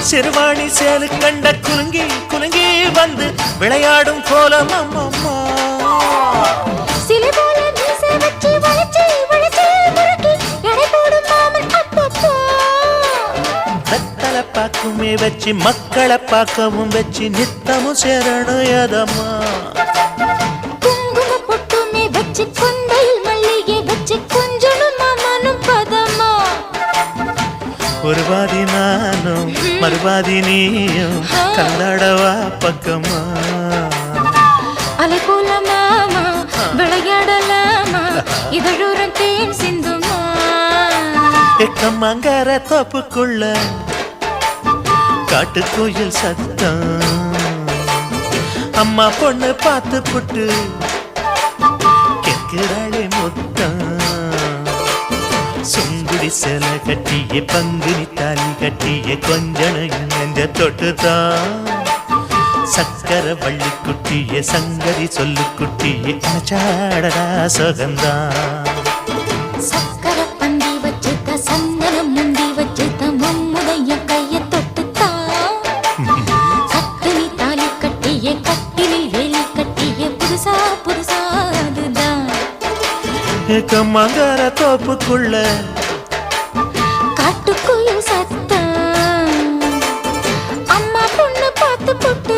சிறுவாணி சேலு கண்ட குலுங்கி குலுங்கி வந்து விளையாடும் கோலம் அம்மம்மா சிலை போல மீசை வச்சு வளைச்சு வளைச்சு முறுக்கி எடை போடும் மாமன் அப்பப்பா வெத்தலை பாக்குமே வச்சு மக்களை பார்க்கவும் வச்சு நித்தமும் சேரணும் எதம்மா குங்கும பொட்டுமே வச்சு கொண்டையில் மல்லிகை வச்சு கொஞ்சனும் மாமனும் பதமா ஒரு பாதி நானும் மறுபாதி நீயும் கல்லாடவா பக்கமா அலை போல மாமா விளையாடலாமா இதழூரம் தேன் சிந்துமா எக்கம்மாங்கார தோப்புக்குள்ள காட்டுக்குயில் சத்தம் அம்மா பொண்ணு பார்த்து புட்டு கேட்கிறாளே மொத்தம் சுங்குடி சேலை கட்டிய பங்குனி தாலி கட்டிய கொஞ்சனு நெஞ்ச தொட்டுதான் சக்கர வள்ளி குட்டிய சங்கதி சொல்லு குட்டிய நச்சாடதா சோகந்தான் சக்கர பந்தி வச்சுட்ட சந்தனம் முந்தி வச்சுட்ட மம்முடைய கையை தொட்டுத்தான் கட்டிலி தாலி கட்டிய கட்டிலில் வேலி கட்டிய புதுசா புதுசா அதுதான் கம்மாங்கார தோப்புக்குள்ள காட்டுக்குயில் சத்தம் அம்மா பொண்ணு பார்த்து புட்டு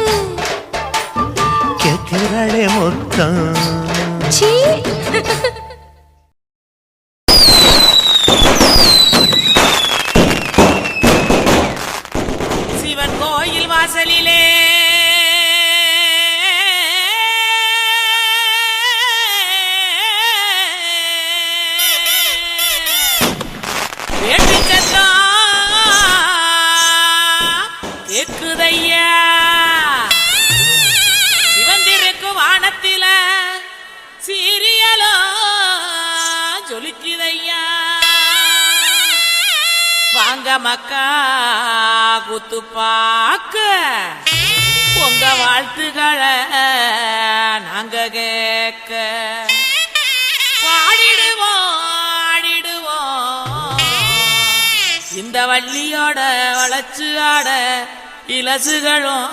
கேட்கிறாளே மொத்தம் சீ சிவன் கோயில் வாசலிலே வேட்டு சத்தம் வாங்க மக்கா குத்து பாக்க உங்க வாழ்த்துக்களை நாங்க கேட்க பாடிடுவோம் ஆடிடுவோம் இந்த வள்ளியோட வளச்சு ஆட இலசுகளும்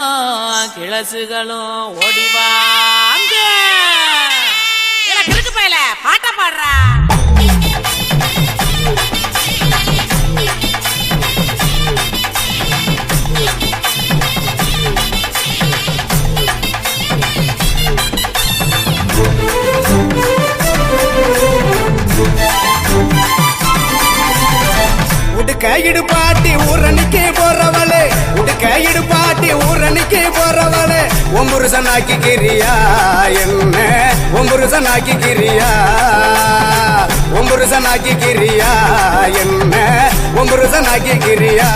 கிளசுகளும் ஓடிவாங்க கிழக்கு பயில பாட்ட பாடுறா உடுக்கையிடு பாட்டி ஊரணிக்கு போறவளே உடுக்கையிடு பாட்டி ஊரணிக்கு போறவளே ஒம்புருசனாக்கி கிரியா என்ன ஒம்புருசனாக்கி கிரியா ஒம்புருசனாக்கி கிரியா என்ன ஒம்புருசனாக்கி கிரியா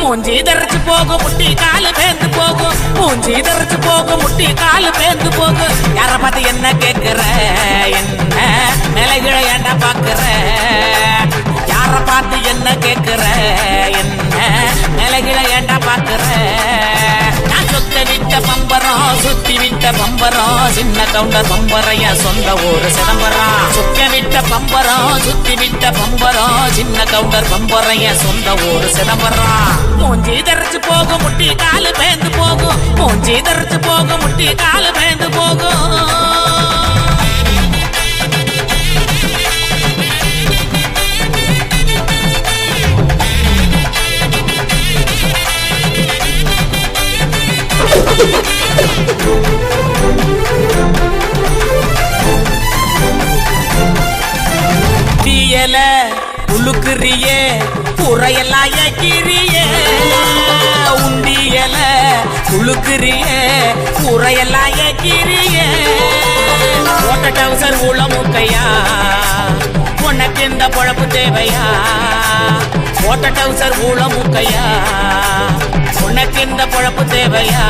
மூஞ்சி தரைச்சு போகும் முட்டி காலு பேந்து போகும் மூஞ்சி தரைச்சு போகும் முட்டி காலு பேந்து போகும் யார பார்த்து என்ன கேக்குற என்ன நிலைகளை ஏண்டா பாக்குற யார பார்த்து என்ன கேக்குற என்ன நிலைகளை ஏண்டா பாக்குற நான் சொத்த விட்ட பம்பரம் சுத்தி விட்ட பம்பரம் சின்ன கவுண்டர் பம்பரைய சொந்த ஊரு சிதம்பரம் சுத்த விட்ட பம்பரம் சுத்தி விட்ட பம்பரம் சின்ன கவுண்டர் பம்பரைய சொந்த ஊரு சிதம்பரம் மூஞ்சி தரைச்சு போகும் முட்டி காலு பேந்து போகும் மூஞ்சி தரைச்சு போகும் முட்டி காலு பேந்து போகும் தீயல உழுக்குறியே புறையெல்லாம் ஏக்கிறியே உண்டியல உழுக்குறியே புறையெல்லாம் ஏக்கிறியே ஓட்ட டவுசர் உளமுக்கையா உனக்கு இந்த பொழப்பு தேவையா ஓட்ட டவுசர் உளமுக்கையா உனக்கு இந்த பொழப்பு தேவையா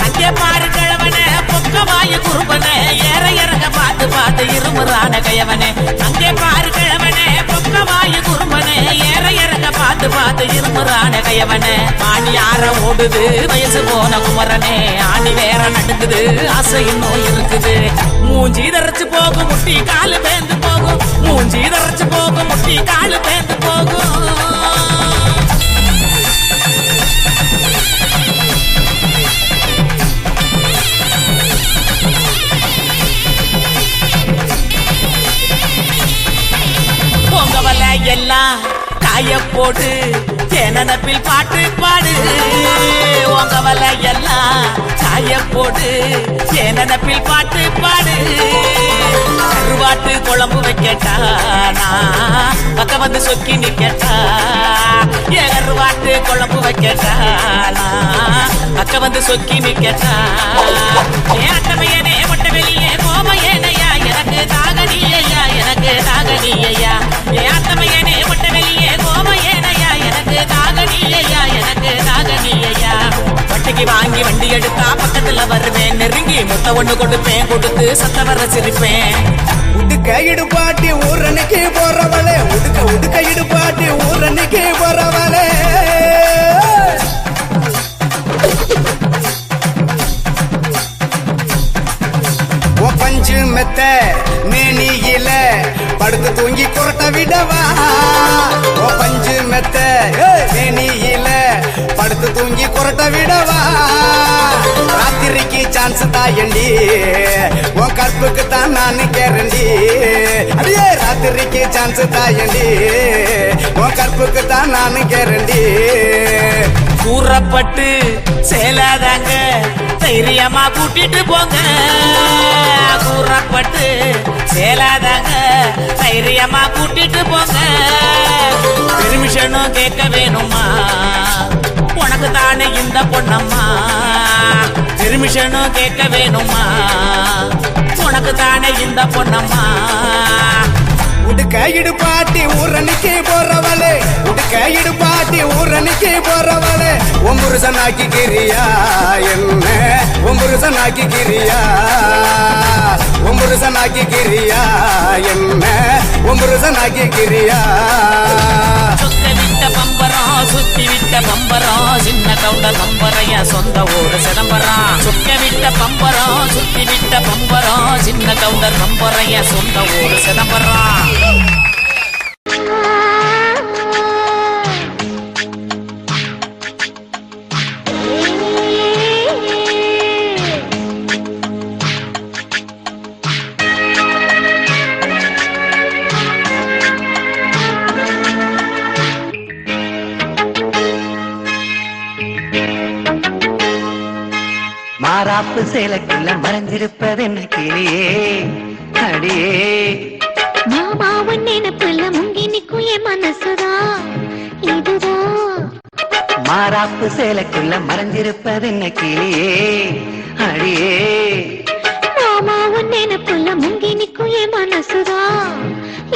அங்கே பாரு கிழவனே பொக்கமாய குறும்பனே ஏற இறங்க பார்த்து பார்த்து இருமுறான கையவனே அங்கே பாரு கிழவனே பொக்கமாய குறும்பனே ஏற இறங்க பார்த்து பார்த்து இருமுறான கையவனே ஆணி ஆற ஓடுது வயசு போன குமரனே ஆணி வேற நடுக்குது ஆசை இன்னும் இருக்குது மூஞ்சி தரைச்சு போகும் முட்டி காலு பேந்து போகும் மூஞ்சி தரைச்சு போகும் முட்டி காலு பேந்து போகும் பொங்கவல எல்லாம் காய போடு தேனப்பில் பாட்டு பாடு உங்கவல எல்லாம் காய போடு தேனப்பில் பாட்டு பாடு கருவாட்டு குழம்பு வைக்கட்டா நான் பக்கம் வந்து சொக்கி நிக்கட்டா என் கருவாட்டு குழம்பு வைக்கட்டா நான் பக்கம் வந்து சொக்கி நிக்கட்டா என் அட்டமையனே மொட்டை வெளியே கோமையேனையா எனக்கு தாகனியா எனக்கு தாகனியா என் அட்டமையனே மொட்டை வெளியே கோமையேனையா எனக்கு தாகனியா எனக்கு தாகனியா வட்டிக்கு வாங்கி வண்டி எடுத்தா பக்கத்துல வருவேன் நெருங்கி முத்த ஒண்ணு கொடுப்பேன் கொடுத்து சத்த வர சிரிப்பேன் உடுக்கையிடு பாட்டி ஊரணிக்கு போறவளே உடுக்கையிடு பாட்டி ஊரணிக்கு போறவளே பஞ்சு மெத்த மேனியில படுத்து தூங்கி குரட்ட விடவா ஓ பஞ்சு மெத்த மேனியில படுத்து தூங்கி குரட்ட விடவா ராத்திரிக்கு சான்ஸ் தாயண்டி உன் கற்புக்கு தான் நான் கேரண்டி அடியே ராத்திரிக்கு சான்ஸ் தாயண்டி உன் கற்புக்கு தான் நான் கேரண்டி கூறப்பட்டு சேலாதாங்க தைரியமா கூட்டிட்டு போங்க கூறப்பட்டு சேலாதாங்க தைரியமா கூட்டிட்டு போங்க பெர்மிஷனும் கேட்க வேணுமா உனக்கு தானே இந்த பொண்ணம்மா பெர்மிஷனும் கேட்க வேணுமா உனக்கு தானே இந்த பொண்ணம்மா உடுக்கையிடு பாட்டி ஊரணிக்கு போறவளே உடுக்கையிடு பாட்டி அடி ஊரணிக்கு போறவளே ஒம்புருசனாக்கிக்கிறியா என்ன ஒம்புருசனாக்கிக்கிறியா ஒம்புருசனாக்கிக்கிறியா என்ன ஒம்புருசனாக்கிக்கிறியா சுத்தி விட்ட பம்பரம் சுத்தி விட்ட பம்பரம் சின்ன கவுண்டர் பம்பரைய சொந்த ஊரு சிதம்பரம் சுத்த விட்ட பம்பரம் சுத்தி விட்ட பம்பரம் சின்ன கவுண்டர் பம்பரைய சொந்த ஊரு சிதம்பரம் மாறாப்பு சேலைக்குள்ள மறைஞ்சிருப்பது என்ன கிளியே அடியே மாமாவன் நினைப்புல முங்கி நிக்கும் என் மனசுதா இதுதான் மாறாப்பு சேலைக்குள்ள மறைஞ்சிருப்பது என்ன கிளியே அடியே மாமாவன் நினைப்புல முங்கி நிக்கும் என் மனசுதா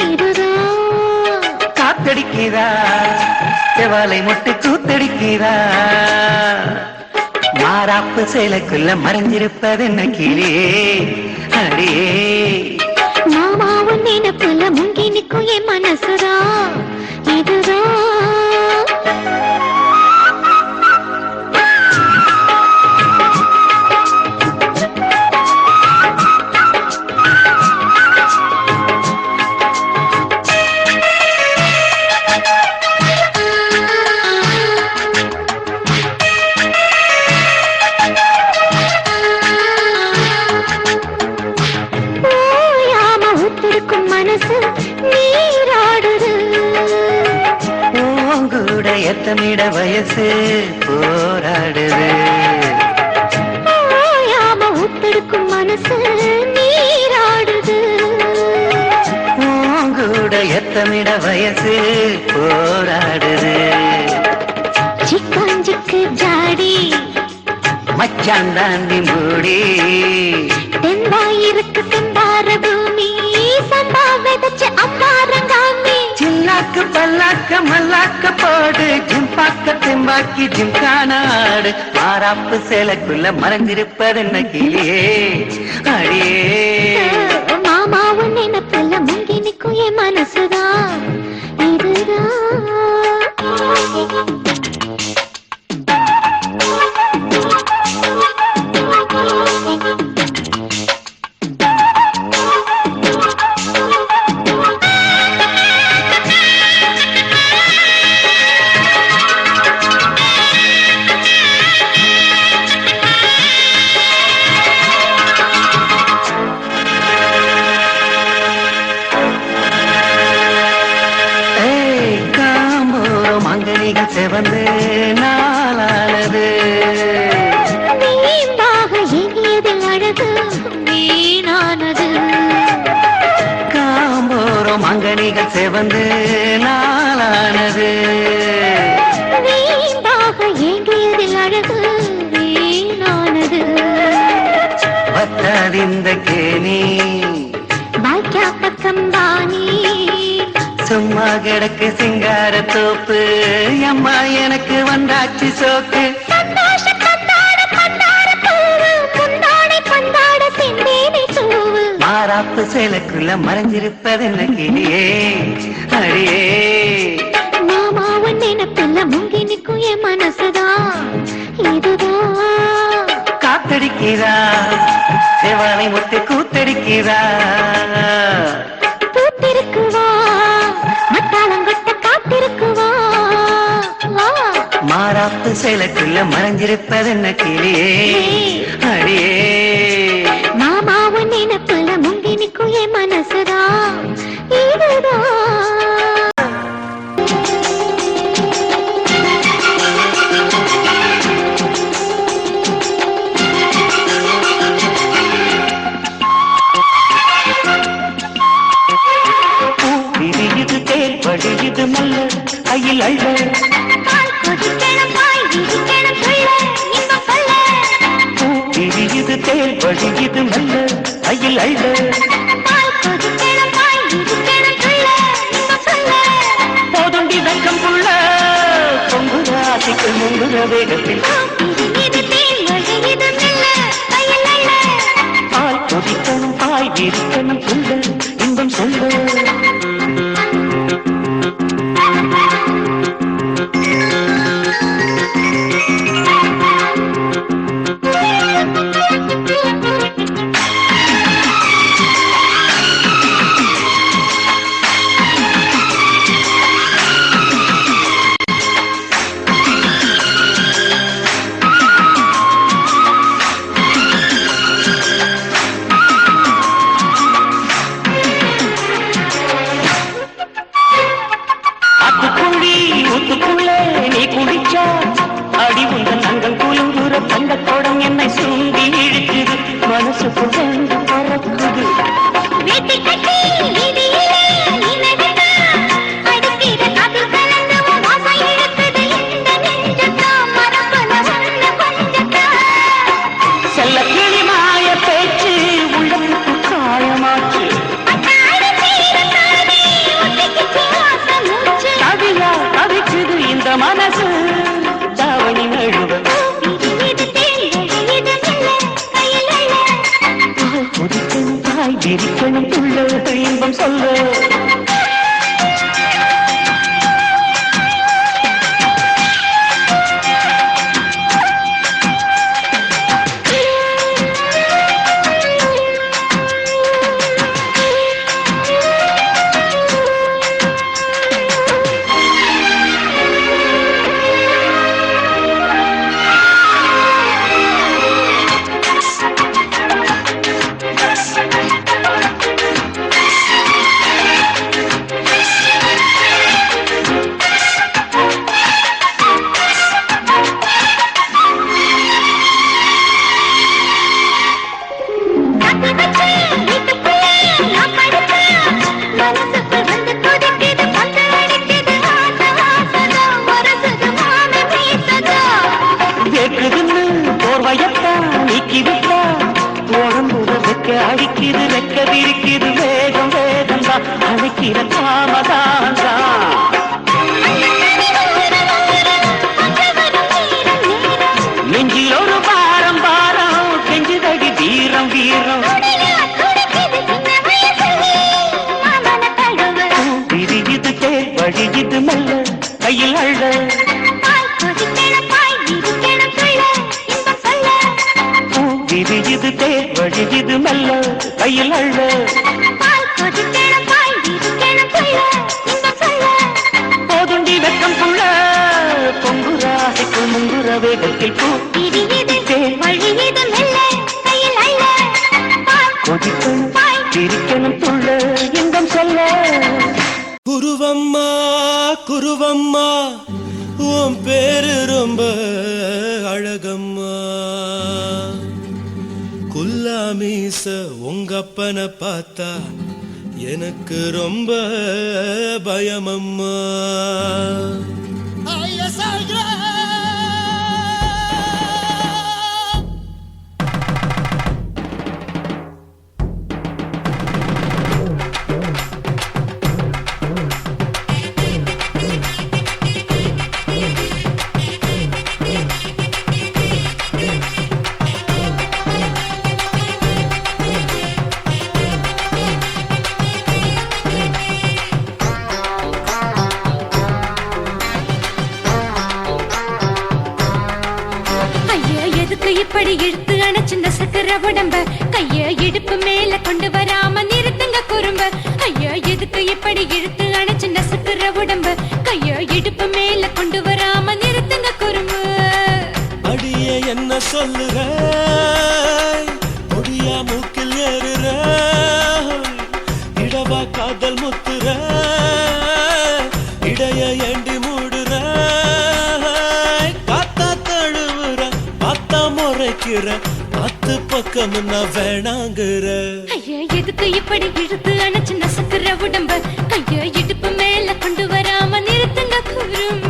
இதுதான் காத்தடிக்கிறா செவாலை முட்டு கூத்தடிக்கிறா மாறாப்பு சேலைக்குள்ள மறைஞ்சிருப்பது என்ன கிளியே அடியே மாமாவன் நினைப்புல முங்கி நிக்கும் என் மனசுதா இதுதான் எத்தமிட வயசு போராடுது உத்தெடுக்கும் மனசு நீராடுது கூட எத்தமிட வயசு போராடுது சிக்காஞ்சிக்கு ஜாடி மச்சான் தாண்டி மூடி தென்பாயிருக்கு செம்பார பூமி சம்பா விதைச்ச அம்பாரங்காமி சில்லாக்கு பல்லாக்க மல்லாக்க போடு ஜிம்பாக்க தெம்பாக்கி ஜிம்கானாடு மாறாப்பு சேலைக்குள்ள மறைஞ்சிருப்பது என்ன கிளியே அடியே மாமாவும் நினைப்புல முங்கி நிக்கும் என் மனசுதான் இதுதான் செவந்து நாளானது வீம்பாக எண்ணியதில் அழகு வீணானது காம்போரம் அங்கனிகள் செவந்து நாளானது வீம்பாக எண்ணியதில் அழகு வீணானது வத்தாதிந்த கேணி பாக்கியா பக்கம் வாணி சும்மா கிடக்கு சிங்கார தோப்பு அம்மா எனக்கு வந்தாச்சு சோக்கு மாறாப்பு சேலைக்குள்ள மறைஞ்சிருப்பது என்ன கிளியே அடியே மாமாவன் நினைப்புல முங்கி நிக்கும் என் மனசுதான் இதுதான் காத்தடிக்கிறா செவாலை முட்டு கூத்தடிக்கிறா பூத்திருக்குவா மத்தாளங்கொட்ட காத்திருக்குவா மாறாப்பு சேலைக்குள்ள மறைஞ்சிருப்பது என்ன கிளியே அடியே மாமாவன் நினைப்புல முங்கி நிக்கும் என் மனசுதான் இதுதான் விரியுது தேல் படியுது மல்ல கையில் அள்ள விரியுது தேல் படியுது மல்ல கையில் அள்ள போதுண்டி வெக்கம் புள்ள பொங்குற வேகத்தில் இது தேன் மழை இது மெல்ல கையில் அள்ள பால் கொதிக்கணும் பாய் விரிக்கணும் சொல்ல இன்பம் சொல்ல அத்துக்குழி ஊத்துக்குள்ள நீ குடிச்சா அடி உங்கள் அங்கம் குலுங்குற தந்த குடம் என்னை சுண்டி இழுக்குது மனசுக்கு வந்து பறக்குது வேட்டி கட்டி வீதியிலே நீ நடந்தா அடிக்கிற காதில் கலந்து உன் வாசம் இழுக்குது இந்த நெஞ்சத்தா மரபன ஒண்ணு கொஞ்சத்தா செல்ல கிளி மாய பேச்சு உள்ளத்துக்கு காயமாச்சு அட்டாடி தீரத்தானே ஒட்டிக்கிச்சு வாசம் மூச்சு கவியா கவிச்சுது இந்த மனசு தாவணி நழுவ இது தேன் மழை இது மெல்ல கையில் அள்ள கொதிக்கணும் தாய் விரிக்கணும் துள்ள இன்பம் சொல்ல காத்து வச்சு வீட்டுக்குள்ளே நான் படுத்தா மனசுக்கு வந்து கொதிக்குது பந்து அடிக்குது ஆசை ஆசைதா மனசுக்கு மான வீசதா கேக்குதுன்னு போர்வையத்தா நீக்கி விட்டா உடம்புல வெக்க அடிக்குது வெக்க விரிக்குது வேகம் வேகம் தான் அழைக்கிற காமதான் நெஞ்சில் ஒரு பாரம் பாரம் கெஞ்சுதடி வீரம் வீரம் விரியுது தேர் வழியுது மெல்ல கையில் அள்ள விரியுது தேர் வழியுது மெல்ல கையில் அள்ள போதுண்டி வெக்கம் புள்ள பொங்குராசைக்குள் முங்குற வேகத்தில் பூ கொதிக்கணும் விரிக்கணும் துள்ள இன்பம் சொல்ல குருவம்மா குருவம்மா உன் பேரு ரொம்ப அழகம்மா குல்லாமீச உங்க அப்பனை பார்த்தா எனக்கு ரொம்ப பயமம்மா இப்படி இழுத்து அணைச்சிருந்த சக்கர உடம்ப கைய இடுப்பு மேல கொண்டு வராம நிறுத்துங்க குறும்ப ஐயா எதுக்கு இப்படி இழுத்து அணைச்சிருந்த சக்கர உடம்ப கைய இடுப்பு மேல கொண்டு வராம நிறுத்துங்க குறும்பு அடியே என்ன சொல்லுற முடியா மூக்கில் ஏறுற இடவா காதல் முத்துற இடைய ஏண்டி மூடுற காத்தா தழுவுற பார்த்தா முறைக்கிற பத்து பக்கம் நான் வேணாங்குற ஐயா எதுக்கு இப்படி இழுத்து அணைச்சு நசுக்குற உடம்ப கைய இடுப்பு மேல கொண்டு வராம நிறுத்துங்க குறும்ப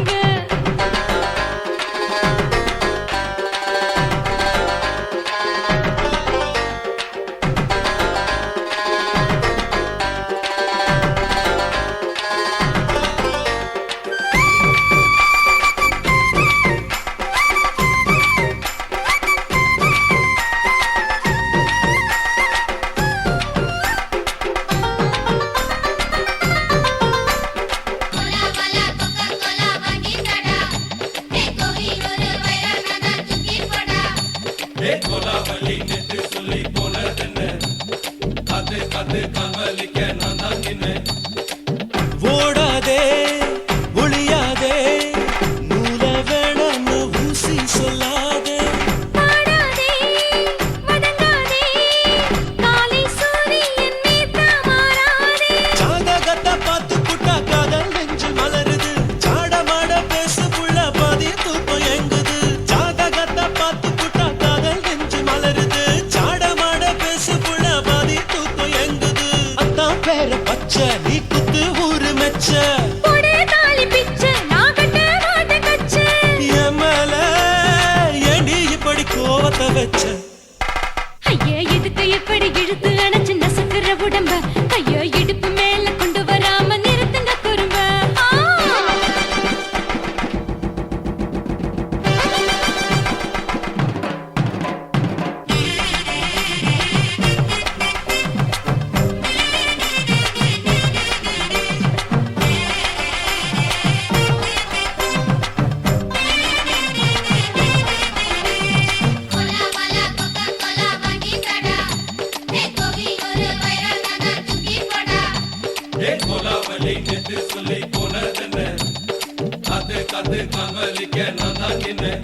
கத்து காமலிக்க நான் தான் நின்னேன்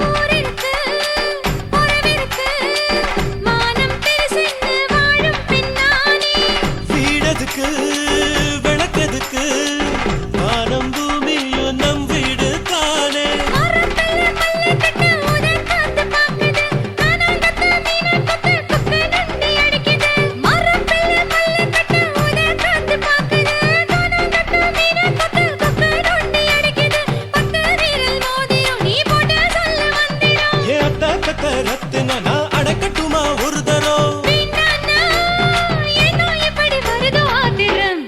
ஊரிருக்கு உறவிருக்கு மானம் தெரிசென்று வாழும் பெண்ணானே வீடதுக்கு விளக்கதுக்கு வானம் பூமியும் நம் வீடு தானே மரத்துல மல்லி கட்டு உதர் காத்து பாக்குது கானாங்கத்து மீனா கொத்து கொக்கு நொண்டி அடிக்குது மரத்துல மல்லி கட்டு உதர் காத்து பாக்குது கானாங்கத்து மீனா கொத்து கொக்கு நொண்டி அடிக்குது பத்து வீரல் மோதியும் நீ போட்டு சொல்ல வந்திடும் ஏ அத்த கத்த ரத்தின நான் அடக்கட்டுமா ஒரு தரம் வீணானா ஏனோ இப்படி வருதோ ஆத்திரம்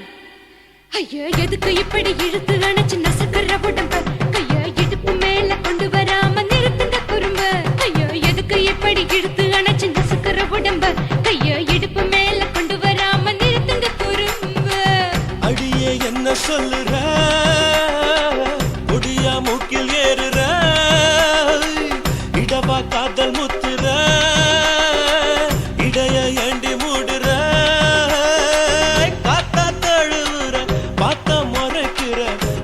ஐயோ எதுக்கு இப்படி இழுத்து அணைச்சு நசுக்குற உடம்ப கைய இடுப்பு மேல கொண்டு வராம நிறுத்துங்க குறும்ப ஐயோ எதுக்கு இப்படி இழுத்து அணைச்சு நசுக்குற உடம்ப கைய இடுப்பு மேல கொண்டு வராம நிறுத்துங்க குறும்ப அடியே என்ன சொல்லுற முடியா மூக்கில் ஏறுற இடவா காதல் முத்துற இடைய ஏண்டி மூடுற காத்தா தழுவுற பார்த்த முறைக்கிற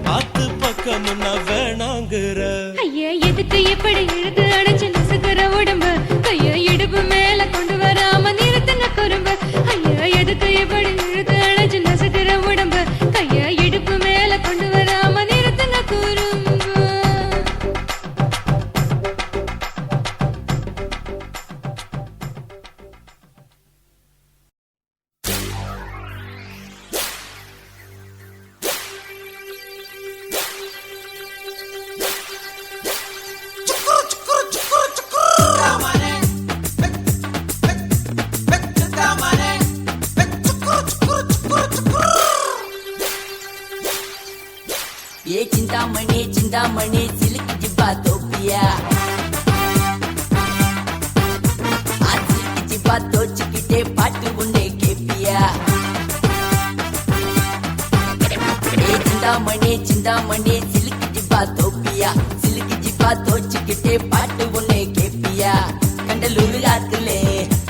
பார்த்து பக்கம் வேணாங்குற ஐயா எதுக்கு இப்படி இழுத்து அணைச்சு நசுக்குற உடம்ப கைய இடுப்பு மேல கொண்டு வராம நிறுத்துங்க குறும்ப ஐயா எதுக்கு இப்படி இழுத்து அணைச்சு நசுக்குற உடம்ப கைய இடுப்பு மேல கொண்டு வராம நிறுத்துங்க குறும்ப ஏ சிந்தாமணி சிந்தாமணி சிலுக்கு ஜிப்பா தோப்பியா சிலுக்கு ஜிப்பா தோச்சுக்கிட்டே பாட்டு உண்டே கேப்பியா ஏ சிந்தாமணி சிந்தாமணி சிலுக்கு ஜிப்பா தோப்பியா சிலுக்கு ஜிப்பா தோச்சுக்கிட்டே பாட்டு உண்டே கேப்பியா கண்டலூரு ஆத்துலே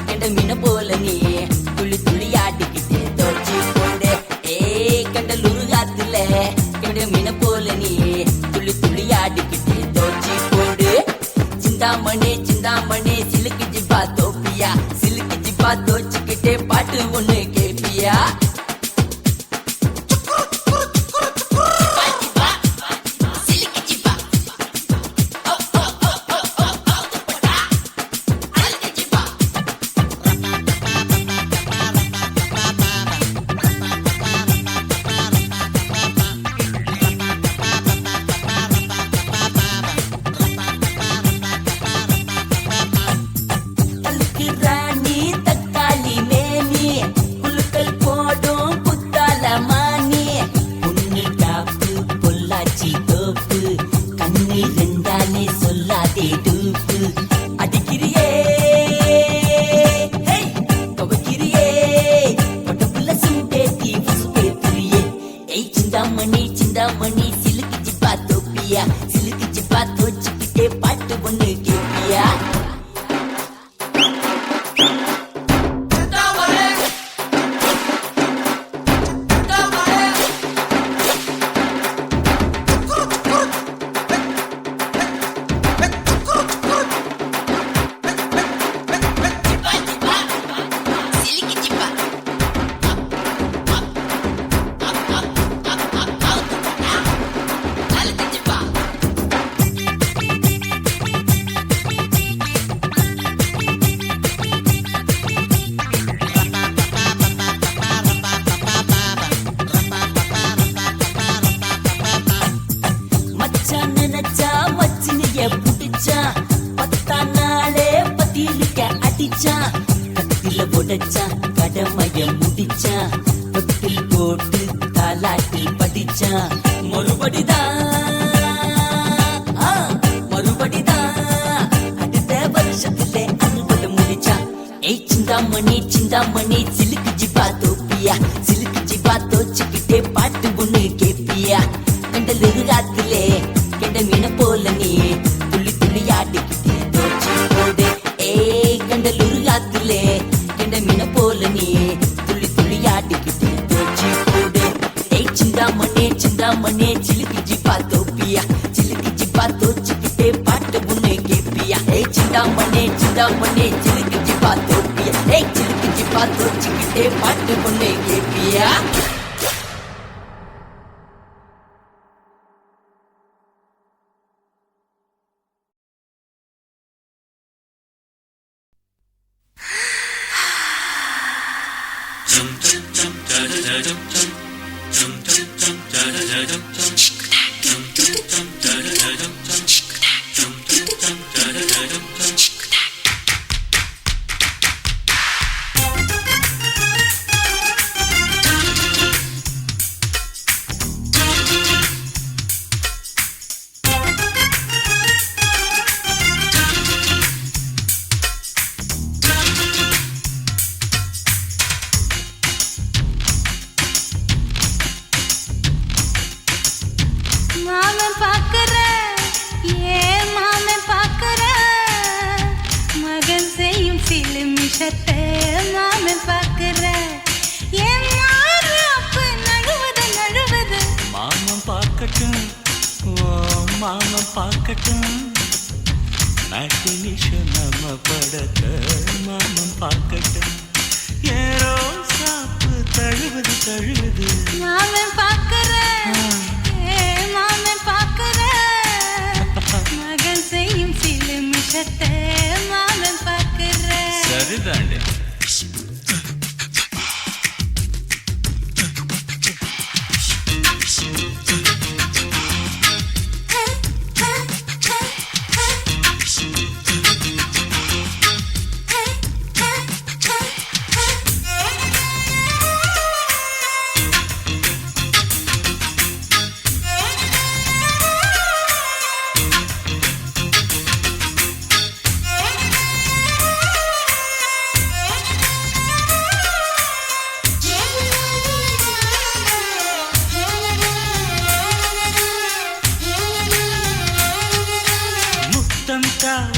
கண்ட மீன போல நீ துளி துளி ஆடிக்கிட்டே தோச்சு போடு ஏ கண்டலூரு ஆத்துல கண்ட மீன போல நீ துளி துளி ஆடிக்கிட்டே தோச்சு போடு சிந்தாமணி சிந்தாமணி சிலுக்கு ஜிப்பா தோப்பியா சிலுக்கு ஜிப்பா தோச்சுக்கிட்டே பாட்டு ஒண்ணு கேப்பியா தலுக்கு ராணி தக்காளி மேனி குலுக்கல் போடும் புத்தால மானி பொண்ணு டாப்பு பொள்ளாச்சி தோப்பு கண்ணு ரெண்டாலே சொல்லாதே டூப்பு அடிக்கிறியே ஹேய், துவைக்கிறியே உடம்புல சுண்டேத்தி உசுப்பேத்துறியே ஏய் சிந்தாமணி சிந்தாமணி சிலுக்கு ஜிப்பா தோப்பியா சிலுக்கு ஜிப்பா தோச்சுக்கிட்டே பாட்டு ஒண்ணு கேப்பியா மச்சான் நினைச்சா மச்சினிய புடிச்சான் பத்தா நாளே பத்திரிக்க அடிச்சான் கத்தில உடைச்சான் கடமைய முடிச்சான் தொட்டில் போட்டு தாலாட்டில் படிச்சான் மறுபடிதான் மறுபடிதான் அடுத்த வருஷத்திலே அறுபது முடிச்சான் ஏய் சிந்தாமணி சிந்தாமணி சிலுக்கு ஜிப்பா தோப்பியா சிலுக்கு ஜிப்பா தோச்சுக்கிட்டே பாட்டு ஒண்ணு கேப்பியா கண்டலூரு ஆத்திலே கெண்ட மீன போல நீ துள்ளி துள்ளி ஆடிக்கிட்டே தோச்சு போடு ஏ கண்டலூரு ஆத்திலே கெண்ட மீன போல நீ துள்ளி துள்ளி ஆடிக்கிட்டே தோச்சு போடு ஏய் சிந்தாமணி சிந்தாமணி சிலுக்கு ஜிப்பா தோப்பியா சிலுக்கு ஜிப்பா தோச்சுக்கிட்டே பாட்டு முன்னே கேப்பியா ஏய் சிந்தாமண்ணே சிலுக்கு ஜிப்பா தோப்பியா ஏய் சிலுக்கு ஜிப்பா தோச்சுக்கிட்டே பாட்டு முன்னே கேப்பியா மாமன் பார்க்கட்டும் மேட்டினிஷன் நம்ம படத்த மாமன் பார்க்கட்டும் ஏரோ சாப்பு தழுவுது மாமன் பார்க்கற மாமன் பார்க்கற மகன் செய்யும் சிலுமிஷத்தை மாமன் பார்க்கற சரிதாண்டே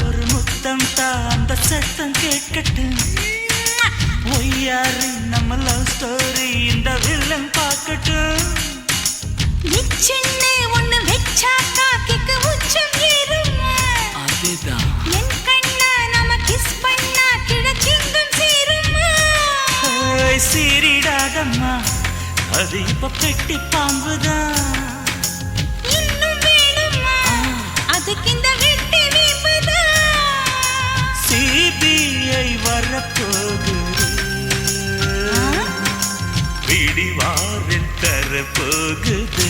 ஒரு முத்தம் அந்த சத்தம் கேட்கட்டும் ஒய்யாரி நம்ம லவ் ஸ்டோரி இந்த வில்லன் பார்க்கட்டும் சின்ன ஒண்ணு வெச்சாக்கா கிக்கு உச்சம் ஏறுமா அதுதான் என் கண்ணா நம்ம கிஸ் பண்ணா கிழச்சிங்கம் சேருமா சீரிடாதம்மா அது இப்ப பெட்டி பாம்புதான் இன்னும் வேணுமா அதுக்கு இந்த வெட்டி வீம்புதான் சிபிஐ வரப்போகுது பிடிவாரில் தரப்போகுது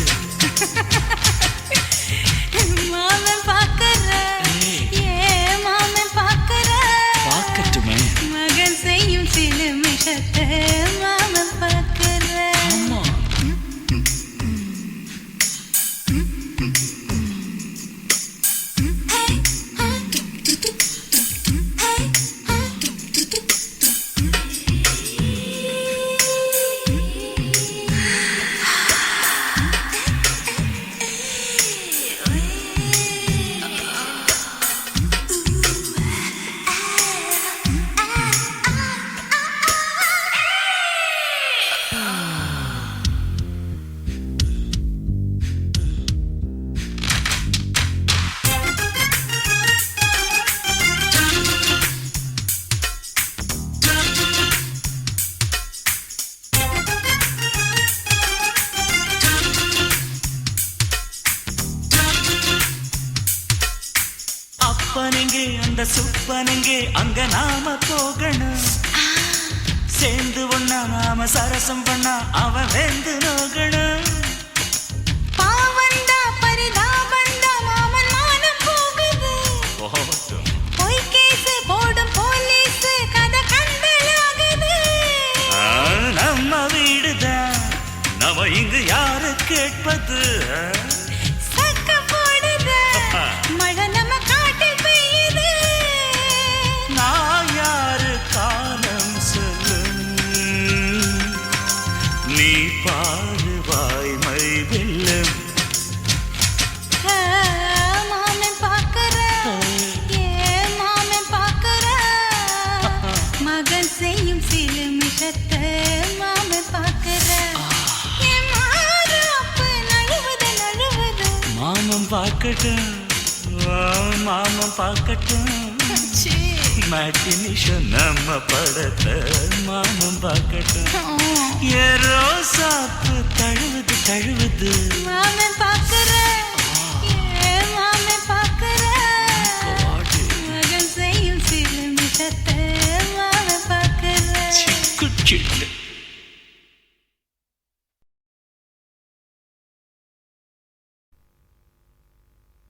மாமன் பார்க்கற மாமன் பார்க்கற பார்க்கட்டுமே மகன் செய்யும் சிலுமிஷத்தை மாமன் பார்க்கற அப்பனெங்கே அந்த சுப்பனெங்கே அங்க நாம போகணும் சேர்ந்து ஒண்ணா நாம சரசம் பண்ணா அவன் வெந்து நோகணும் பாவந்தா பரிதாபந்தா மாமன் மானம் போகுது பொய் கேஸ் போடும் போலீஸ் கதை கண்டலாகுது நம்ம வீடுதான் நம்ம இங்கு யாரு கேட்பது சக்க போடுது மழை நம்ம காட்டில் பெய்யுது நான் யாரு காலம் சொல்லும் நீ பாரு வாய்மை வெல்லும் மாமன் பார்க்கற மாமன் பார்க்கற மகன் செய்யும் சிலுமிஷத்தை மாமன் பார்க்கற மாறாப்பு நழுவுது பார்க்கட்டும் மாமன் பார்க்கட்டும் மேட்டினிஷன் நம்ம படத்தை மாமன் பார்க்கட்டும் ஏ ரோசாப்பு தழுவுது தழுவுது மாமன் பார்க்க